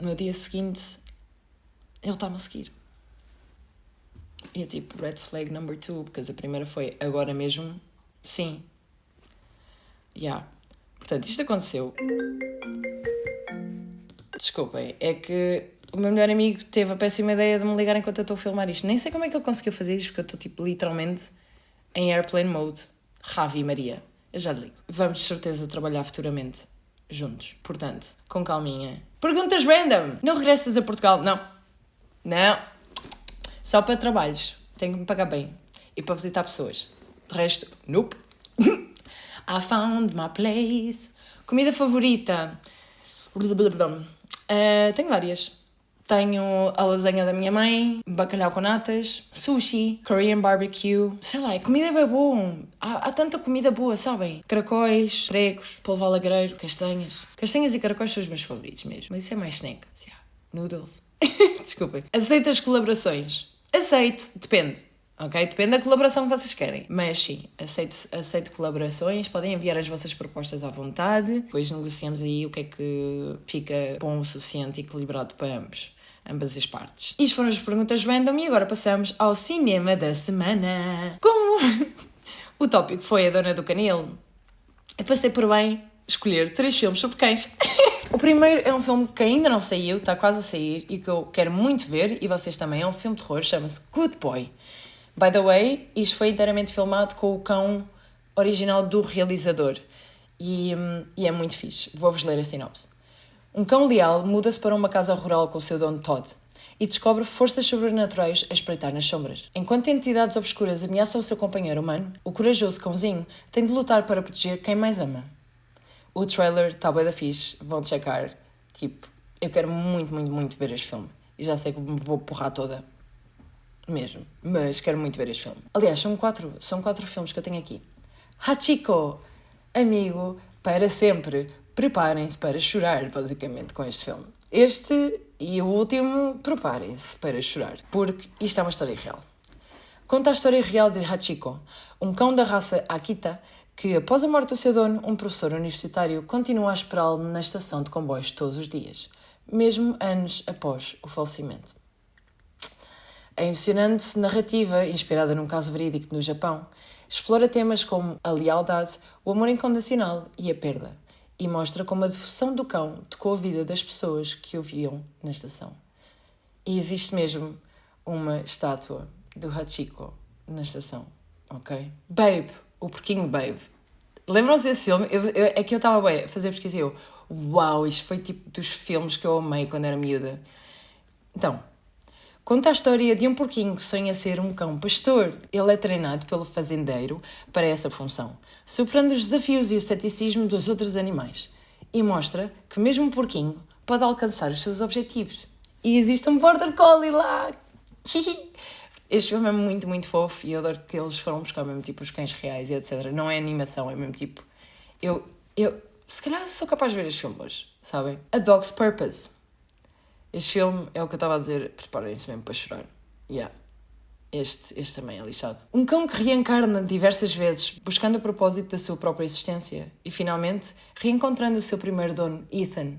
no dia seguinte, ele está-me a seguir. E eu tipo, red flag number 2, porque a primeira foi agora mesmo, sim. Portanto, isto aconteceu. Desculpem, é que o meu melhor amigo teve a péssima ideia de me ligar enquanto eu estou a filmar isto. Nem sei como é que ele conseguiu fazer isto, porque eu estou tipo literalmente em airplane mode. Ravi Maria. Eu já lhe ligo. Vamos de certeza trabalhar futuramente juntos. Portanto, com calminha. Perguntas random! Não regressas a Portugal? Não. Só para trabalhos. Tenho que me pagar bem. E para visitar pessoas. De resto, nope. I found my place. Comida favorita? Tenho várias. Tenho a lasanha da minha mãe, bacalhau com natas, sushi, Korean barbecue. Sei lá, comida é bem bom. Há tanta comida boa, sabem? Caracóis, pregos, polvo alagreiro, castanhas. Castanhas e caracóis são os meus favoritos mesmo. Mas isso é mais snack. Noodles. Desculpem. Aceito as colaborações? Aceito. Depende. Ok? Depende da colaboração que vocês querem. Mas sim, aceito colaborações. Podem enviar as vossas propostas à vontade. Depois negociamos aí o que é que fica bom o suficiente e equilibrado para ambas as partes. Isto foram as perguntas random e agora passamos ao cinema da semana. Como o tópico foi a Dona do Canil, eu passei por bem escolher 3 filmes sobre cães. O primeiro é um filme que ainda não saiu, está quase a sair e que eu quero muito ver, e vocês também. É um filme de terror, chama-se Good Boy. By the way, isto foi inteiramente filmado com o cão original do realizador. E é muito fixe. Vou-vos ler a sinopse. Um cão leal muda-se para uma casa rural com o seu dono Todd e descobre forças sobrenaturais a espreitar nas sombras. Enquanto entidades obscuras ameaçam o seu companheiro humano, o corajoso cãozinho tem de lutar para proteger quem mais ama. O trailer está bué da fixe, vão checar. Tipo, eu quero muito, muito, muito ver este filme. E já sei que me vou porrar toda. Mesmo. Mas quero muito ver este filme. Aliás, são quatro filmes que eu tenho aqui. Hachiko, amigo para sempre. Preparem-se para chorar, basicamente, com este filme. Este e o último, preparem-se para chorar. Porque isto é uma história real. Conta a história real de Hachiko, um cão da raça Akita, que, após a morte do seu dono, um professor universitário continua a esperá-lo na estação de comboios todos os dias, mesmo anos após o falecimento. A emocionante narrativa, inspirada num caso verídico no Japão, explora temas como a lealdade, o amor incondicional e a perda, e mostra como a devoção do cão tocou a vida das pessoas que o viam na estação. E existe mesmo uma estátua do Hachiko na estação, ok? Babe, o porquinho Babe. Lembram-se desse filme? É que eu estava a fazer pesquisa e eu, uau, isto foi tipo dos filmes que eu amei quando era miúda. Então, conta a história de um porquinho que sonha ser um cão pastor. Ele é treinado pelo fazendeiro para essa função, superando os desafios e o ceticismo dos outros animais. E mostra que mesmo um porquinho pode alcançar os seus objetivos. E existe um border collie lá. Este filme é muito, muito fofo e eu adoro que eles foram buscar mesmo tipo os cães reais e etc. Não é animação, é mesmo tipo... Eu se calhar sou capaz de ver este filme hoje, sabem? A Dog's Purpose. Este filme é o que eu estava a dizer, preparem-se mesmo para chorar. Este também é lixado. Um cão que reencarna diversas vezes, buscando o propósito da sua própria existência e, finalmente, reencontrando o seu primeiro dono, Ethan.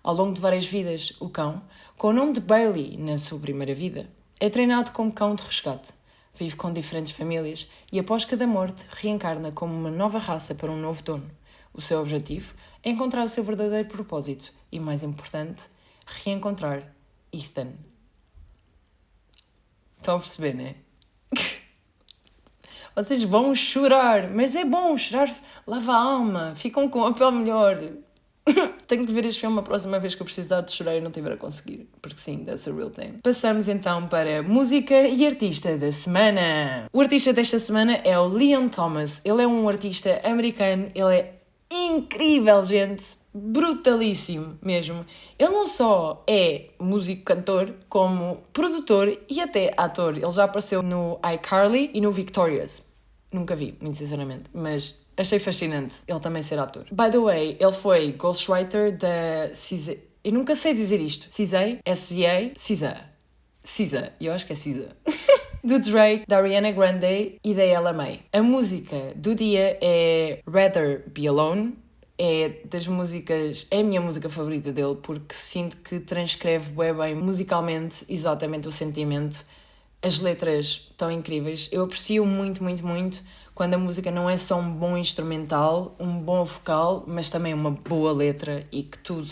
Ao longo de várias vidas, o cão, com o nome de Bailey na sua primeira vida, é treinado como cão de resgate. Vive com diferentes famílias e, após cada morte, reencarna como uma nova raça para um novo dono. O seu objetivo é encontrar o seu verdadeiro propósito e, mais importante, reencontrar Ethan. Estão a perceber, não é? Vocês vão chorar, mas é bom, chorar lava a alma, ficam com a pele melhor. Tenho que ver este filme a próxima vez que eu precisar de chorar e não estiver a conseguir, porque sim, that's a real thing. Passamos então para música e artista da semana. O artista desta semana é o Leon Thomas. Ele é um artista americano, ele é incrível, gente. Brutalíssimo mesmo. Ele não só é músico-cantor, como produtor e até ator. Ele já apareceu no iCarly e no Victorious. Nunca vi, muito sinceramente, mas achei fascinante ele também ser ator. By the way, ele foi ghostwriter da SZA. Eu nunca sei dizer isto. SZA? SZA. Eu acho que é SZA. Do Drake, da Ariana Grande e da Ella Mai. A música do dia é Rather Be Alone. É a minha música favorita dele, porque sinto que transcreve bem musicalmente exatamente o sentimento. As letras estão incríveis. Eu aprecio muito, muito, muito quando a música não é só um bom instrumental, um bom vocal, mas também uma boa letra e que tudo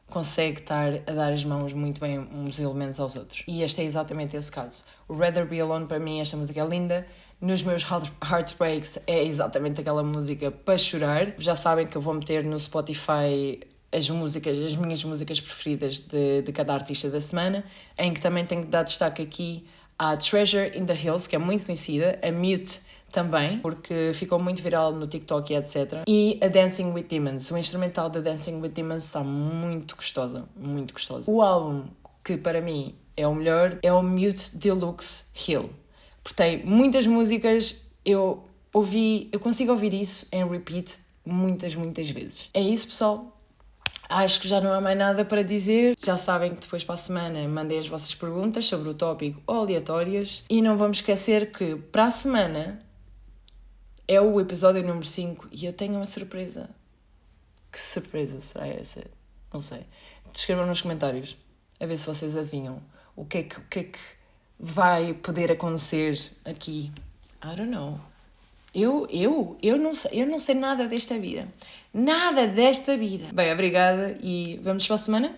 consegue estar a dar as mãos muito bem uns elementos aos outros. E este é exatamente esse caso. O Rather Be Alone, para mim, esta música é linda. Nos meus heartbreaks é exatamente aquela música para chorar. Já sabem que eu vou meter no Spotify as minhas músicas preferidas de cada artista da semana, em que também tenho que dar destaque aqui à Treasure in the Hills, que é muito conhecida, a Mute também, porque ficou muito viral no TikTok e etc. E a Dancing with Demons. O instrumental da Dancing with Demons está muito gostosa, muito gostosa. O álbum que para mim é o melhor é o Mute Deluxe Hill. Porque tem muitas músicas, eu consigo ouvir isso em repeat muitas, muitas vezes. É isso, pessoal. Acho que já não há mais nada para dizer. Já sabem que depois para a semana mandei as vossas perguntas sobre o tópico ou aleatórias. E não vamos esquecer que para a semana é o episódio número 5 e eu tenho uma surpresa. Que surpresa será essa? Não sei. Escrevam nos comentários a ver se vocês adivinham o que é que vai poder acontecer aqui. I don't know. Eu não sei nada desta vida. Nada desta vida. Bem, obrigada e vamos para a semana?